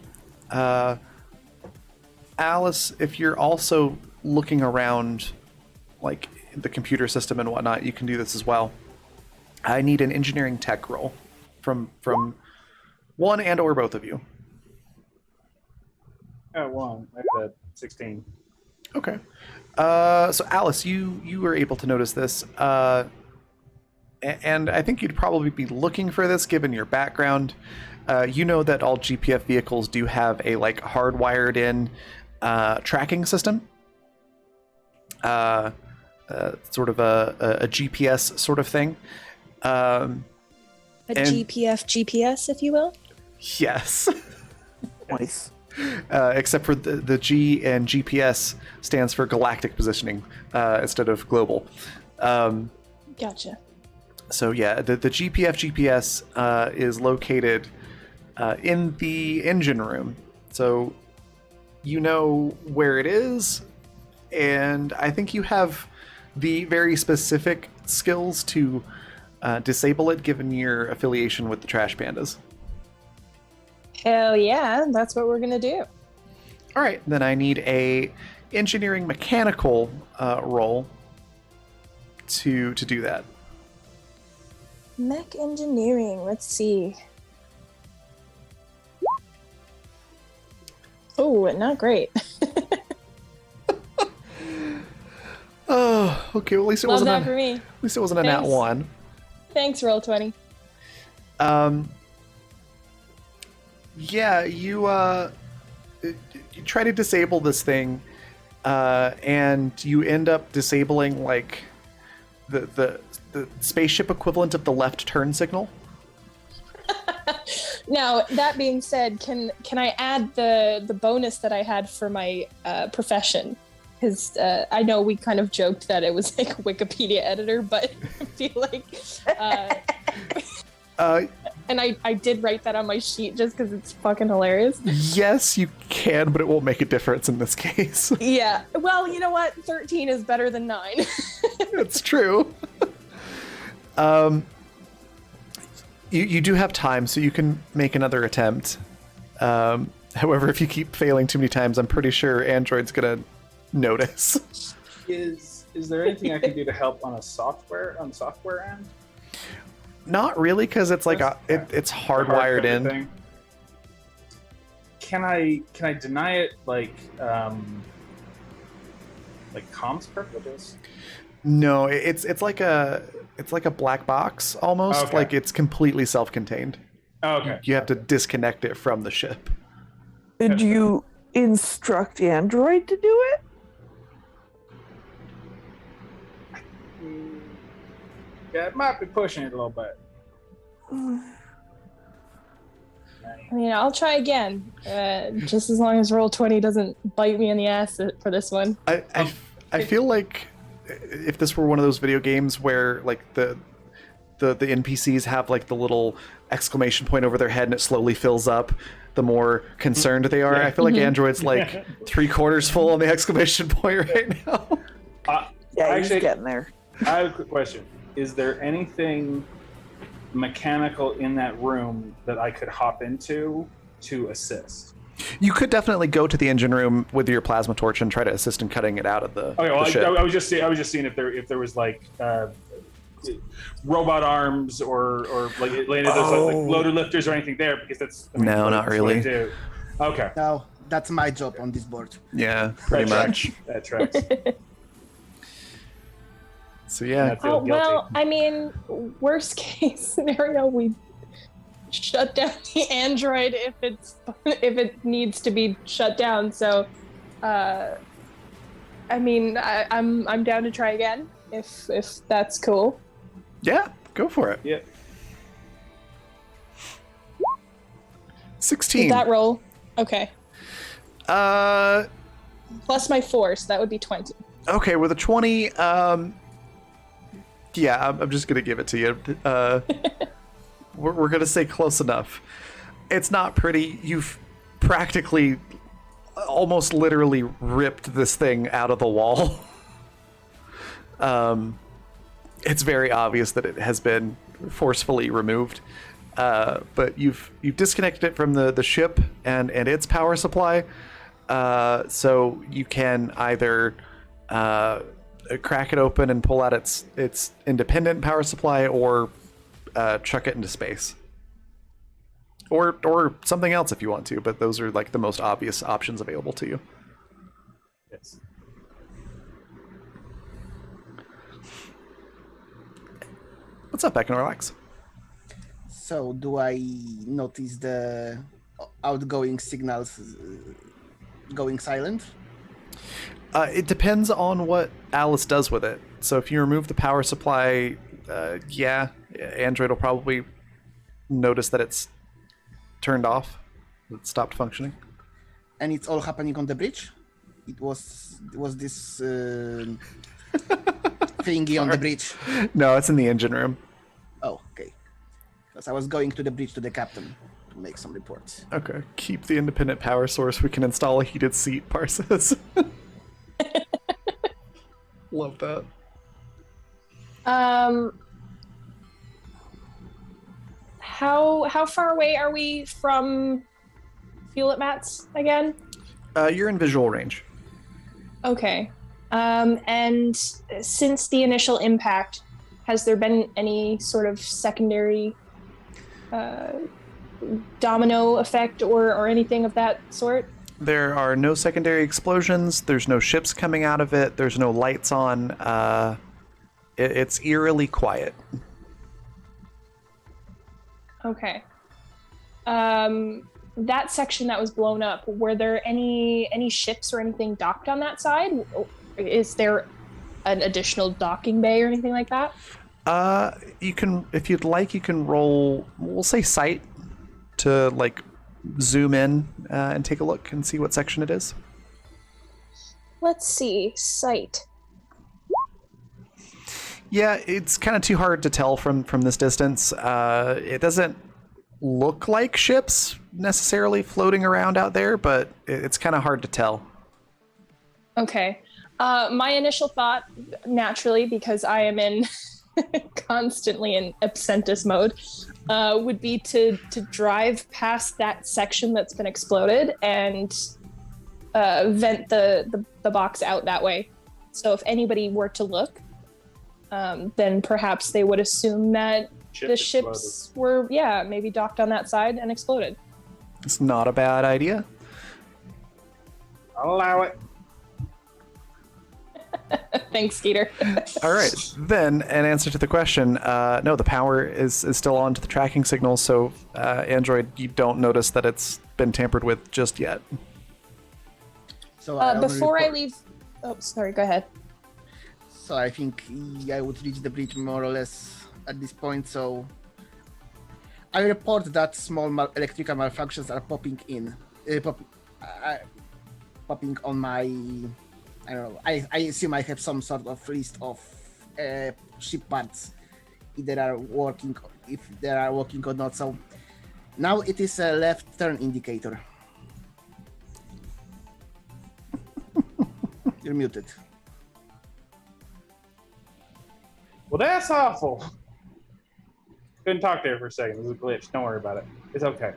Alice, if you're also looking around like the computer system and whatnot, you can do this as well. I need an engineering tech roll from one and or both of you. One at the 16. Okay. So Alice, you were able to notice this, and I think you'd probably be looking for this given your background. You know that all GPF vehicles do have a like hardwired in tracking system, sort of a GPS sort of thing. A GPS, if you will. Yes. Nice. Except for the G and GPS stands for galactic positioning instead of global. Gotcha. So yeah, the GPS is located in the engine room. So you know where it is, and I think you have the very specific skills to disable it given your affiliation with the Trash Pandas. Hell yeah, that's what we're gonna do. All right, then I need a engineering mechanical roll to do that. Mech engineering, let's see. Oh, not great. Oh, okay. Well, at least it Love wasn't that a, for me. at least it wasn't a nat Thanks. 1. Thanks, Roll20. Yeah, you try to disable this thing, and you end up disabling like the spaceship equivalent of the left turn signal. Now, that being said, can I add the bonus that I had for my profession? Because I know we kind of joked that it was like a Wikipedia editor, but I feel like... and I did write that on my sheet just because it's fucking hilarious. Yes, you can, but it won't make a difference in this case. Yeah. Well, you know what? 13 is better than 9. It's true. You do have time, so you can make another attempt. However, if you keep failing too many times, I'm pretty sure Android's gonna notice. Is there anything I can do to help on the software end? Not really, because it's like it's hardwired in. Thing. Can I deny it like comms privileges? No, it's like a black box almost. Okay. Like it's completely self-contained. Oh, okay. You have to disconnect it from the ship. Did you instruct Android to do it? Yeah, it might be pushing it a little bit. I mean, I'll try again. Just as long as Roll20 doesn't bite me in the ass for this one. I feel like if this were one of those video games where like the NPCs have like the little exclamation point over their head and it slowly fills up the more concerned they are. Yeah. I feel like Android's like 3/4 full on the exclamation point right now. Yeah, he's Actually, getting there. I have a quick question. Is there anything mechanical in that room that I could hop into to assist? You could definitely go to the engine room with your plasma torch and try to assist in cutting it out of the, Okay, well, the ship. I was just seeing if there was like robot arms or like like loader lifters or anything there, because that's No, not really. What I do. Okay, No, that's my job on this board. Yeah, pretty That much. that tracks. So yeah, I feel Oh, guilty. well, I mean, worst case scenario, we shut down the Android if it needs to be shut down. So, I mean, I'm down to try again if that's cool. yeah, go for it. Yeah. 16. Did that roll? Okay. Uh, Plus my 4, so that would be 20. okay, with a 20, yeah, I'm just gonna give it to you. We're gonna say close enough. It's not pretty. You've practically, almost literally ripped this thing out of the wall. It's very obvious that it has been forcefully removed. But you've disconnected it from the ship and its power supply. So you can either crack it open and pull out its independent power supply, or chuck it into space, or something else if you want to. But those are like the most obvious options available to you. Yes. What's up, Beck and Relax? So, do I notice the outgoing signals going silent? It depends on what Alice does with it. So if you remove the power supply, yeah, Android will probably notice that it's turned off, it stopped functioning. And it's all happening on the bridge? It was this thingy on the bridge? No, it's in the engine room. Oh, okay. Because I was going to the bridge to the captain to make some reports. Okay, keep the independent power source. We can install a heated seat, Parses. Love that. How far away are we from Fuel Mats again? You're in visual range. Okay. And since the initial impact, has there been any sort of secondary domino effect or anything of that sort? There are no secondary explosions. There's no ships coming out of it. There's no lights on. It's eerily quiet. Okay. That section that was blown up, were there any ships or anything docked on that side? Is there an additional docking bay or anything like that? You can, if you'd like, you can roll, we'll say sight, to like zoom in and take a look and see what section it is. Let's see, sight. Yeah, it's kind of too hard to tell from this distance. It doesn't look like ships necessarily floating around out there, but it's kind of hard to tell. Okay. My initial thought, naturally, because I am in constantly in absentus mode, would be to drive past that section that's been exploded and vent the box out that way. So if anybody were to look, then perhaps they would assume that the ships were, maybe docked on that side and exploded. It's not a bad idea. I'll allow it. Thanks, Skeeter. All right, then, in answer to the question, no, the power is still on to the tracking signal, so Android, you don't notice that it's been tampered with just yet. So before I leave... Oh, sorry, go ahead. So I think I would reach the bridge more or less at this point, so I report that small electrical malfunctions are popping in. Popping on my... I don't know. I assume I have some sort of list of ship parts, if they are working or not. So now it is a left turn indicator. You're muted. Well, that's awful. Couldn't talk there for a second. It was a glitch. Don't worry about it. It's okay.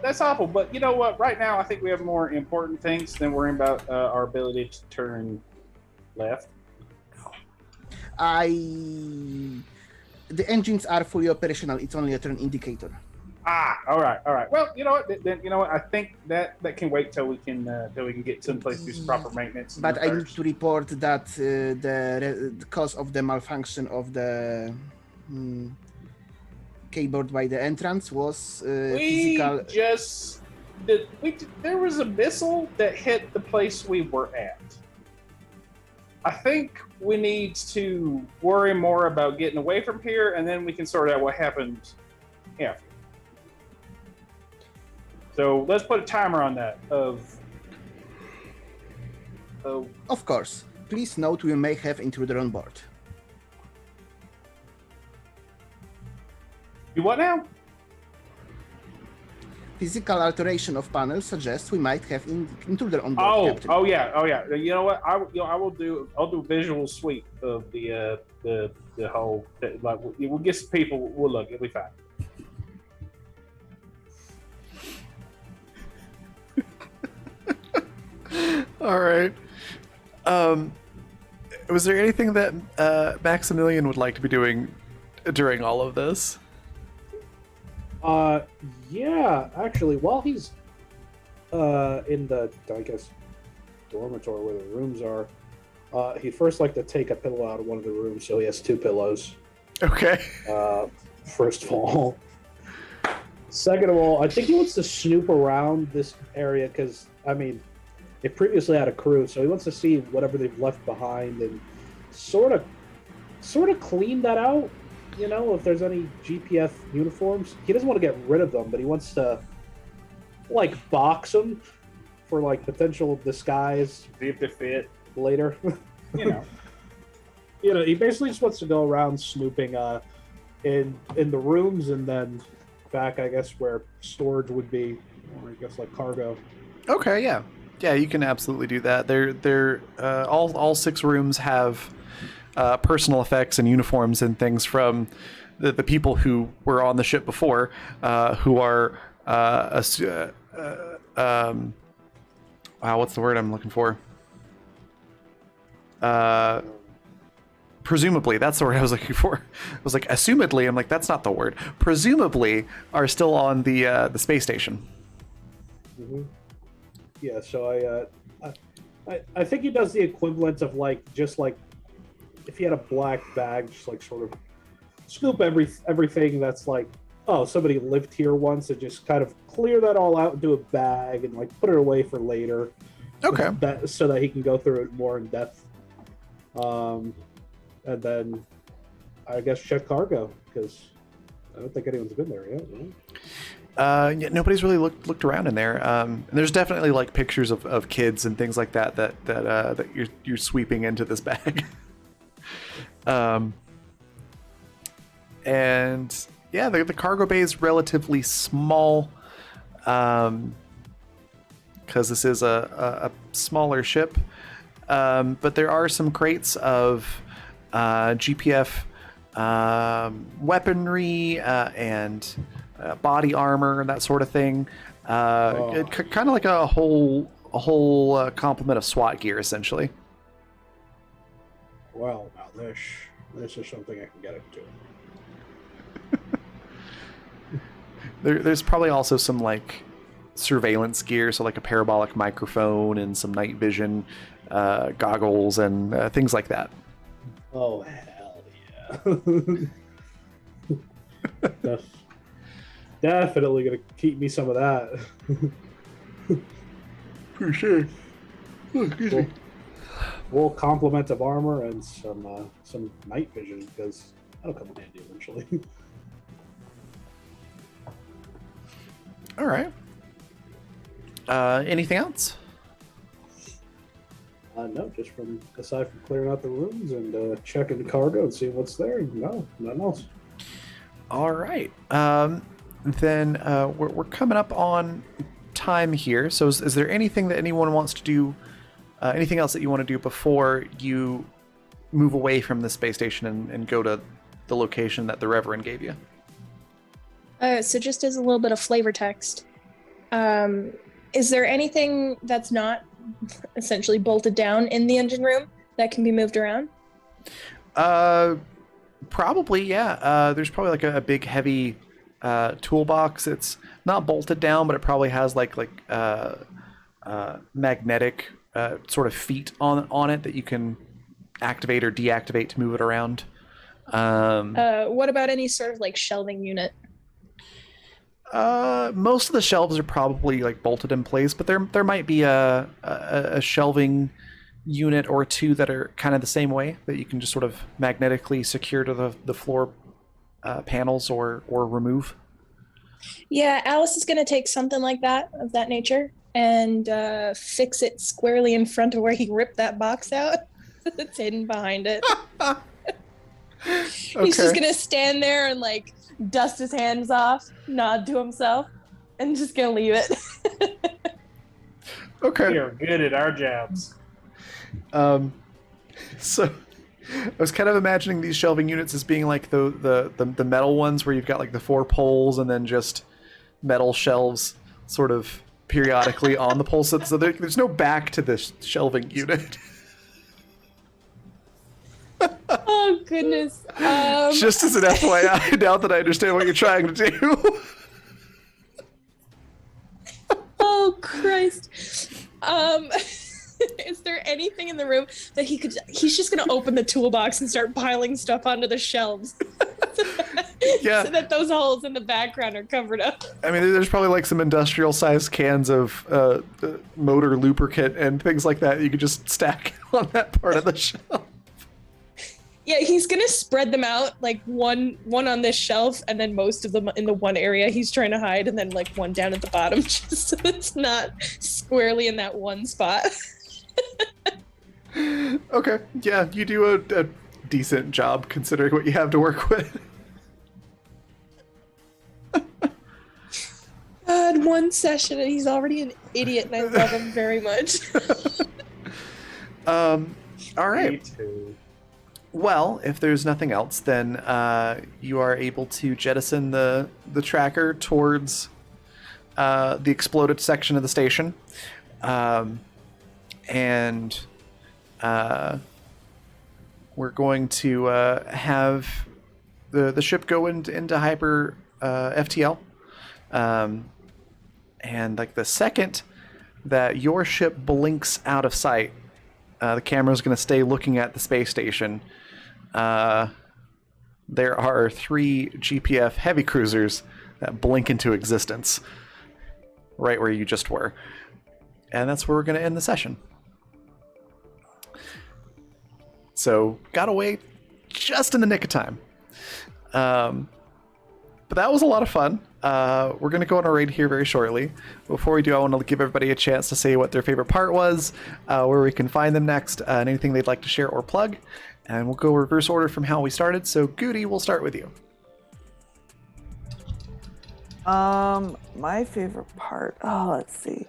That's awful. But you know what? Right now, I think we have more important things than worrying about our ability to turn left. The engines are fully operational. It's only a turn indicator. All right. Well, you know what? Then you know what? I think that can wait till we can get someplace to do some proper maintenance. But I need to report that the cause of the malfunction of the keyboard by the entrance was physical. There was a missile that hit the place we were at. I think we need to worry more about getting away from here, and then we can sort out what happened after. So let's put a timer on that. Of course. Please note we may have intruder on board. You what now? Physical alteration of panels suggests we might have intruder on board. Captain. Oh yeah. You know what? I'll do a visual sweep of the whole. Like we'll get some people. We'll look. It'll be fine. All right. Was there anything that Maximilian would like to be doing during all of this? Yeah, actually, while he's in the, I guess, dormitory where the rooms are, He'd first like to take a pillow out of one of the rooms, so he has 2 pillows. Okay. First of all. Second of all, I think he wants to snoop around this area because, I mean, they previously had a crew, so he wants to see whatever they've left behind and sort of clean that out. You know, if there's any GPF uniforms, he doesn't want to get rid of them, but he wants to like box them for like potential disguise. See if they fit. Later. You know. He basically just wants to go around snooping in the rooms and then back, I guess, where storage would be, or I guess like cargo. Okay, yeah. Yeah, you can absolutely do that. They're all 6 rooms have personal effects and uniforms and things from the people who were on the ship before, who are wow, what's the word I'm looking for? Presumably, that's the word I was looking for. I was like, assumedly, I'm like, that's not the word. Presumably, are still on the space station. Mm-hmm. Yeah, so I think he does the equivalent of like just like if he had a black bag, just like sort of scoop everything that's like, oh, somebody lived here once, and just kind of clear that all out into a bag and like put it away for later. Okay. So that he can go through it more in depth. And then I guess check cargo because I don't think anyone's been there yet. Right? Yeah, nobody's really looked around in there. And there's definitely like pictures of kids and things like that you're sweeping into this bag. And yeah, the cargo bay is relatively small, because this is a smaller ship. But there are some crates of GPF weaponry and body armor and that sort of thing. Kind of like a whole complement of SWAT gear, essentially. Well, now this is something I can get into. There's probably also some like surveillance gear, so like a parabolic microphone and some night vision goggles and things like that. Oh, hell yeah. Definitely gonna keep me some of that. For sure. Full complement of armor and some night vision, because that'll come in handy eventually. All right. Anything else? No, just aside from clearing out the rooms and checking the cargo and seeing what's there. No, nothing else. All right. Then we're coming up on time here. So is there anything that anyone wants to do? Anything else that you want to do before you move away from the space station and go to the location that the Reverend gave you? So just as a little bit of flavor text, is there anything that's not essentially bolted down in the engine room that can be moved around? Probably, yeah. There's probably like a big heavy toolbox. It's not bolted down, but it probably has like magnetic sort of feet on it that you can activate or deactivate to move it around. What about any sort of like shelving unit? Most of the shelves are probably like bolted in place, but there might be a shelving unit or two that are kind of the same way, that you can just sort of magnetically secure to the floor panels or remove. Yeah, Alice is going to take something like that, of that nature, and fix it squarely in front of where he ripped that box out. It's hidden behind it. He's just going to stand there and like dust his hands off, nod to himself, and just gonna leave it. Okay. We are good at our jobs. So I was kind of imagining these shelving units as being like the metal ones where you've got like the 4 poles and then just metal shelves sort of periodically on the poles. So there's no back to this shelving unit. Oh goodness. Just as an FYI, now that I understand what you're trying to do. Oh Christ. Is there anything in the room that he's just gonna open the toolbox and start piling stuff onto the shelves. Yeah. So that those holes in the background are covered up. I mean, there's probably like some industrial-sized cans of motor lubricant and things like that you could just stack on that part of the shelf. Yeah, he's gonna spread them out, like one on this shelf, and then most of them in the one area he's trying to hide, and then like one down at the bottom, just so it's not squarely in that one spot. Okay, yeah, you do a decent job considering what you have to work with. God, one session and he's already an idiot, and I love him very much. All Me right. too. Well, if there's nothing else, then you are able to jettison the tracker towards the exploded section of the station, and we're going to have the ship go into hyper FTL, and like the second that your ship blinks out of sight, the camera's going to stay looking at the space station. There are 3 GPF heavy cruisers that blink into existence right where you just were. And that's where we're going to end the session. So, got away just in the nick of time. But that was a lot of fun. We're going to go on a raid here very shortly. Before we do, I want to give everybody a chance to say what their favorite part was, where we can find them next, and anything they'd like to share or plug. And we'll go reverse order from how we started. So, Goody, we'll start with you. My favorite part. Oh, let's see.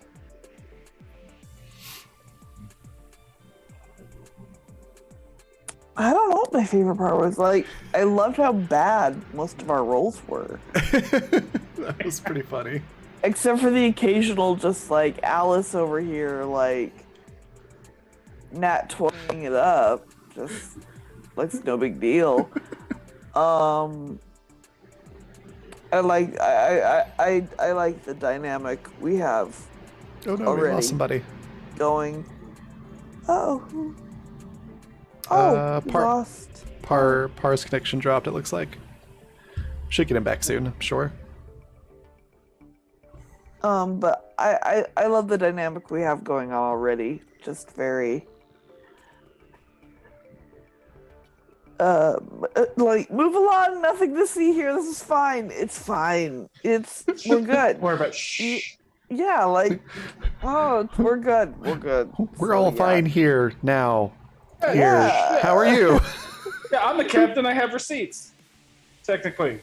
I don't know what my favorite part was. Like, I loved how bad most of our rolls were. That was pretty funny. Except for the occasional, just like Alice over here, like nat 20ing it up. Just like it's no big deal. I like the dynamic we have Oh no, we already lost somebody. going. Oh, we lost. Par's connection dropped, it looks like. Should get him back soon, I'm sure. But I love the dynamic we have going on already. Just very like move along, nothing to see here. This is fine. It's fine. We're good. More about shh. Yeah, like we're good. We're good. We're So, all yeah. fine here now. Here. Yeah. How are you? Yeah, I'm the captain. I have receipts. Technically,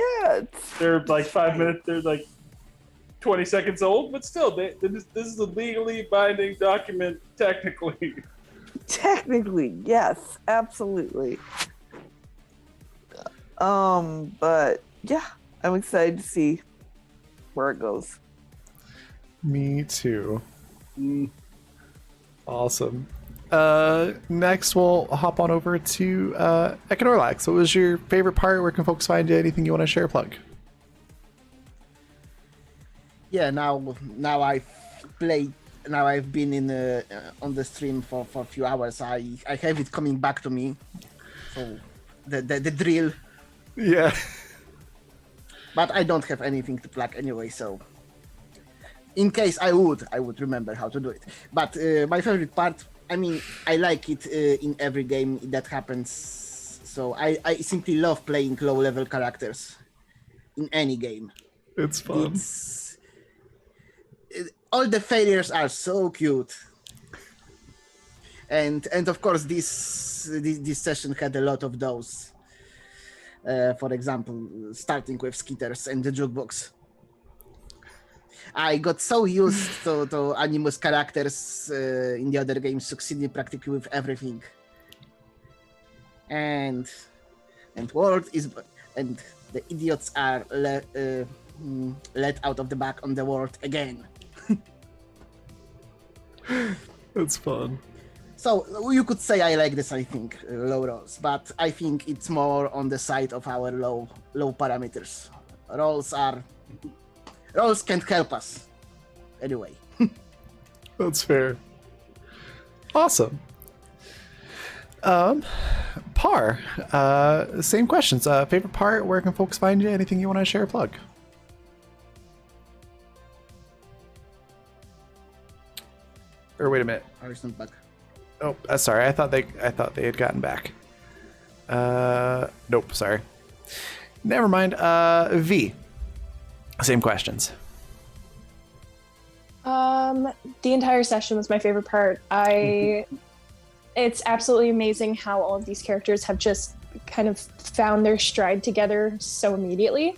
Yeah, they're like 5 minutes. They're like 20 seconds old, but still, this is a legally binding document. Technically, technically, yes, absolutely. But yeah, I'm excited to see where it goes. Me too. Awesome. Next, we'll hop on over to Econorlax. What was your favorite part? Where can folks find you? Anything you want to share, plug? Yeah, now I've played. Now I've been in on the stream for a few hours. I have it coming back to me. So the drill. Yeah. But I don't have anything to plug anyway. So in case I would remember how to do it. But my favorite part. I mean, I like it in every game that happens. So I simply love playing low-level characters in any game. It's fun. All the failures are so cute, and of course this session had a lot of those. For example, starting with Skitters and the jukebox. I got so used to Animus characters in the other games succeeding practically with everything, and the idiots are let out of the back on the world again. It's fun. So you could say I like this. I think low rolls, but I think it's more on the side of our low parameters. Rolls can't help us anyway. That's fair. Awesome. Par, same questions. Favorite part, where can folks find you? Anything you want to share or plug? Or wait a minute. Irish not back. Oh, sorry. I thought they had gotten back. Nope. Sorry. Never mind. V. Same questions. The entire session was my favorite part. It's absolutely amazing how all of these characters have just kind of found their stride together so immediately.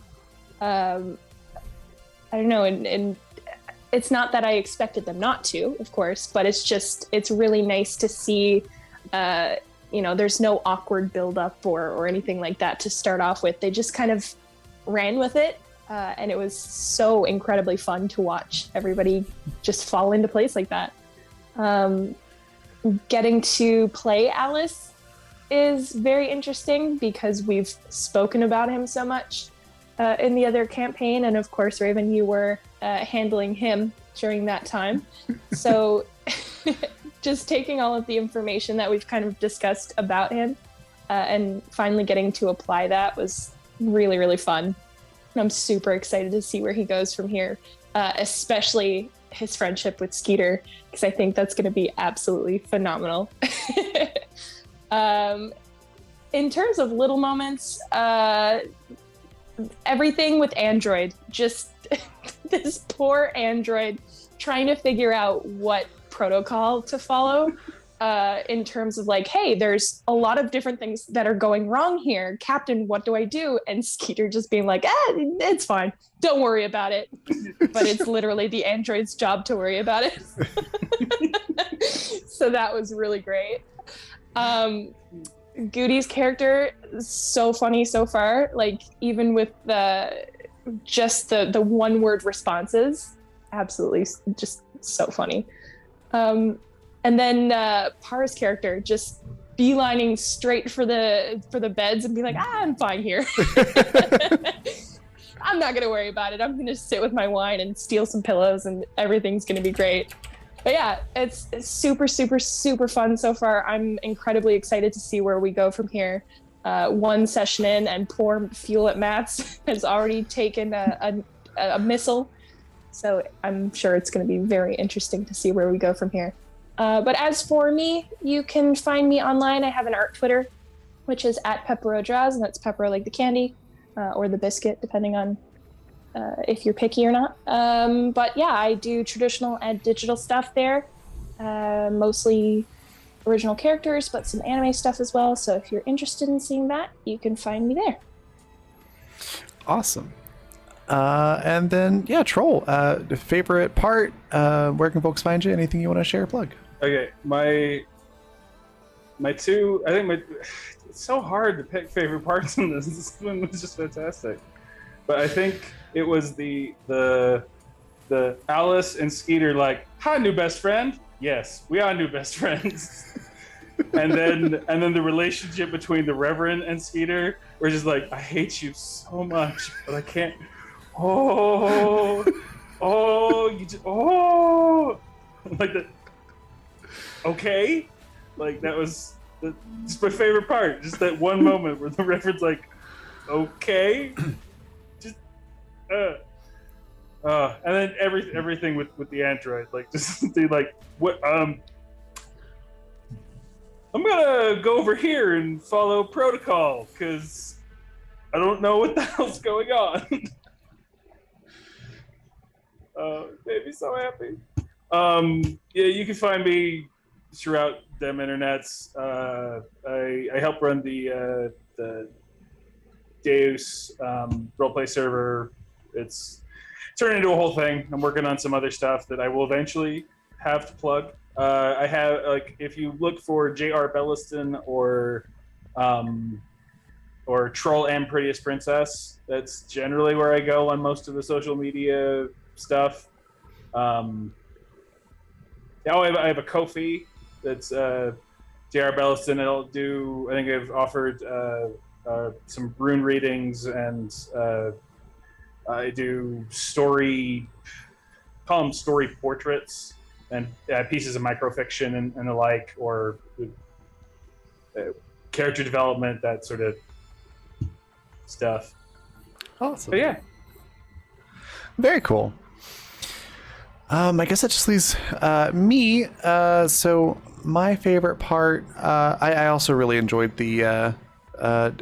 I don't know, and it's not that I expected them not to, of course, but it's really nice to see, there's no awkward buildup or anything like that to start off with. They just kind of ran with it. And it was so incredibly fun to watch everybody just fall into place like that. Getting to play Alice is very interesting because we've spoken about him so much in the other campaign. And of course, Raven, you were handling him during that time. So just taking all of the information that we've kind of discussed about him and finally getting to apply that was really, really fun. And I'm super excited to see where he goes from here, especially his friendship with Skeeter, because I think that's going to be absolutely phenomenal. In terms of little moments, everything with Android, just this poor Android trying to figure out what protocol to follow. In terms of like, hey, there's a lot of different things that are going wrong here. Captain, what do I do? And Skeeter just being like, it's fine. Don't worry about it. But it's literally the android's job to worry about it. So that was really great. Goody's character is so funny so far. Like even with the one-word responses, absolutely just so funny. And then Par's character just beelining straight for the beds and be like, I'm fine here. I'm not going to worry about it. I'm going to sit with my wine and steal some pillows and everything's going to be great. But yeah, it's super, super, super fun so far. I'm incredibly excited to see where we go from here. One session in and poor Fuel at Matt's has already taken a missile. So I'm sure it's going to be very interesting to see where we go from here. But as for me, you can find me online. I have an art Twitter, which is @PepperoDraws, and that's Pepero like the candy, or the biscuit, depending on if you're picky or not. But yeah, I do traditional and digital stuff there, mostly original characters, but some anime stuff as well. So if you're interested in seeing that, you can find me there. Awesome. And then, yeah, Troll, favorite part, where can folks find you? Anything you want to share or plug? Okay, my two, it's so hard to pick favorite parts in this. This one was just fantastic. But I think it was the Alice and Skeeter like, hi, new best friend. Yes, we are new best friends. and then the relationship between the Reverend and Skeeter, were just like, I hate you so much, but I can't. Like that. Okay, like that was just my favorite part. Just that one moment where the Reverend's like, okay, just and then everything with the android, like just the like what I'm gonna go over here and follow protocol because I don't know what the hell's going on. Made me so happy. Yeah, you can find me throughout them internets. I help run the Deus roleplay server. It's turned into a whole thing. I'm working on some other stuff that I will eventually have to plug. I have, like, if you look for J.R. Belliston or Troll and Prettiest Princess, that's generally where I go on most of the social media stuff. I have a Ko-fi that's J.R. Belliston. I think I've offered some rune readings, and I do story portraits and pieces of microfiction and the like, or character development, that sort of stuff. Awesome. But yeah, Very cool. I guess that just leaves me. So my favorite part, I also really enjoyed the. I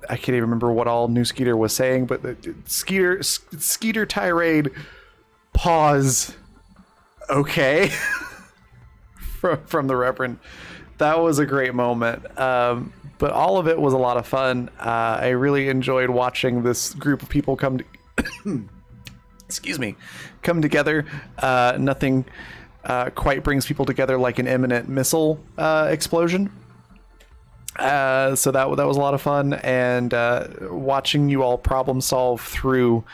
can't even remember what all New Skeeter was saying, but the Skeeter tirade. Pause. Okay. from the Reverend. That was a great moment. But all of it was a lot of fun. I really enjoyed watching this group of people come come together. Nothing quite brings people together like an imminent missile explosion. So that was a lot of fun, and watching you all problem solve through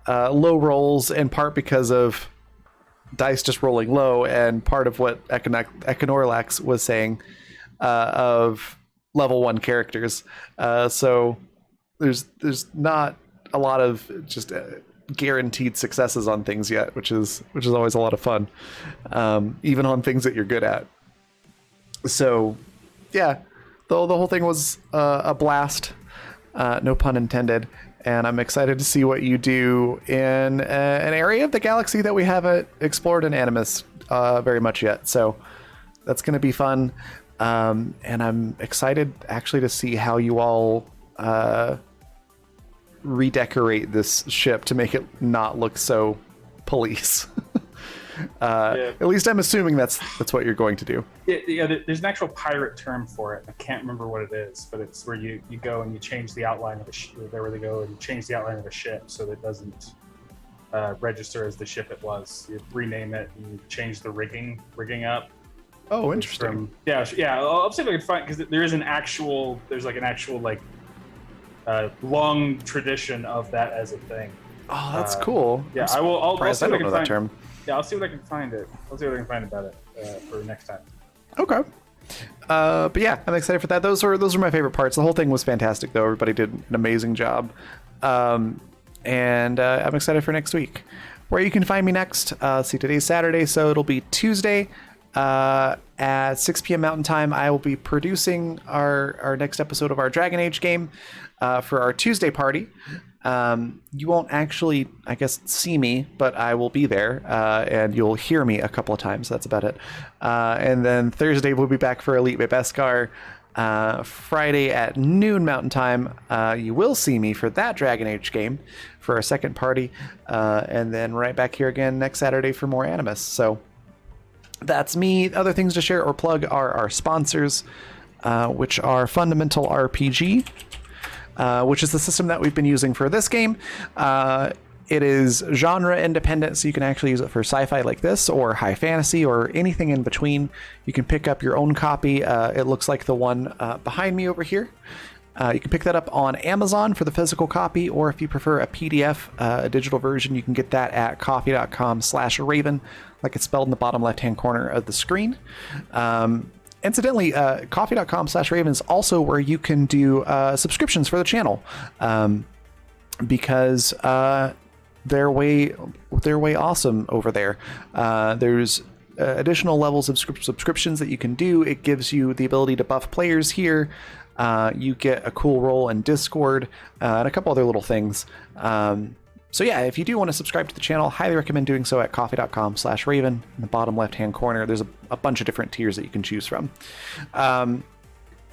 low rolls, in part because of dice just rolling low, and part of what Econorlax was saying of level 1 characters. So there's not a lot of just guaranteed successes on things yet, which is always a lot of fun, even on things that you're good at. So yeah, the whole thing was a blast, no pun intended, and I'm excited to see what you do in an area of the galaxy that we haven't explored in Animus very much yet. So that's going to be fun, and I'm excited actually to see how you all redecorate this ship to make it not look so police. At least I'm assuming that's what you're going to do. Yeah, there's an actual pirate term for it. I can't remember what it is, but it's where you go and you change the outline of a ship. There where they go and change the outline of a ship so that it doesn't register as the ship it was. You rename it and you change the rigging up. Oh, interesting. Yeah. I'll see if I can find, because there's an actual long tradition of that as a thing. Oh, that's cool. Yeah, I'll see if I can that find term. Yeah, I'll see what I can find it. I'll see what I can find about it for next time. Okay. But yeah, I'm excited for that. Those are my favorite parts. The whole thing was fantastic, though. Everybody did an amazing job. And I'm excited for next week. Where you can find me next, see, today's Saturday, so it'll be Tuesday at 6 p.m. Mountain Time. I will be producing our next episode of our Dragon Age game for our Tuesday party. You won't actually, I guess, see me, but I will be there, and you'll hear me a couple of times. That's about it. And then Thursday, we'll be back for Elite by Beskar. Friday at noon Mountain Time, you will see me for that Dragon Age game for our second party. And then right back here again next Saturday for more Animus. So that's me. Other things to share or plug are our sponsors, which are Fundamental RPG, which is the system that we've been using for this game. It is genre independent, so you can actually use it for sci-fi like this, or high fantasy, or anything in between. You can pick up your own copy. It looks like the one behind me over here. You can pick that up on Amazon for the physical copy, or if you prefer a PDF, a digital version, you can get that at coffee.com/Raven, like it's spelled in the bottom left-hand corner of the screen. Incidentally, coffee.com/Raven is also where you can do subscriptions for the channel, because they're way awesome over there. There's additional levels of subscriptions that you can do. It gives you the ability to buff players here. You get a cool role in Discord, and a couple other little things. So yeah, if you do want to subscribe to the channel, highly recommend doing so at coffee.com/Raven. In the bottom left-hand corner, there's a bunch of different tiers that you can choose from.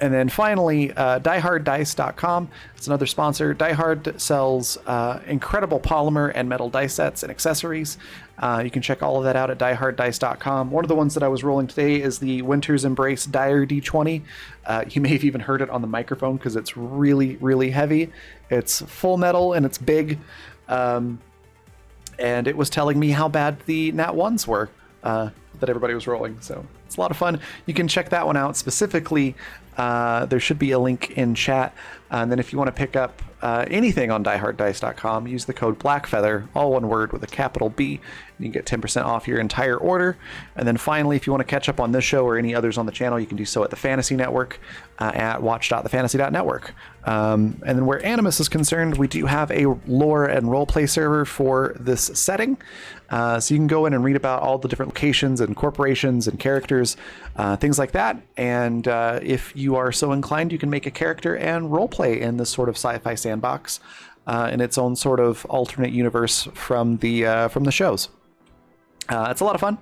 And then finally, dieharddice.com. It's another sponsor. Die Hard sells incredible polymer and metal dice sets and accessories. You can check all of that out at dieharddice.com. One of the ones that I was rolling today is the Winter's Embrace Dire D20. You may have even heard it on the microphone because it's really, really heavy. It's full metal and it's big. And it was telling me how bad the Nat 1s were that everybody was rolling. So it's a lot of fun. You can check that one out specifically. There should be a link in chat. And then if you want to pick up anything on dieharddice.com, use the code BLACKFEATHER, all one word with a capital B. You can get 10% off your entire order. And then finally, if you want to catch up on this show or any others on the channel, you can do so at the Fantasy Network at watch.thefantasy.network. And then where Animus is concerned, we do have a lore and roleplay server for this setting. So you can go in and read about all the different locations and corporations and characters, things like that. And if you are so inclined, you can make a character and roleplay in this sort of sci-fi sandbox in its own sort of alternate universe from the shows. It's a lot of fun.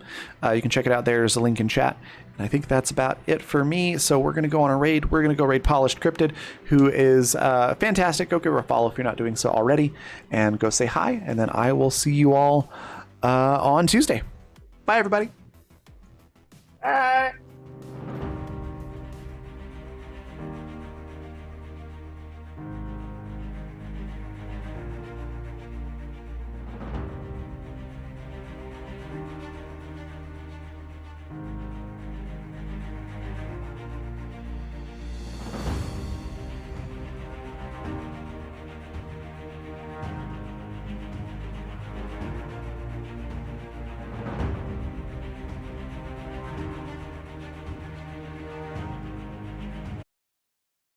You can check it out. There's a link in chat. And I think that's about it for me. So we're going to go on a raid. We're going to go raid Polished Cryptid, who is fantastic. Go give her a follow if you're not doing so already. And go say hi. And then I will see you all on Tuesday. Bye, everybody. Bye.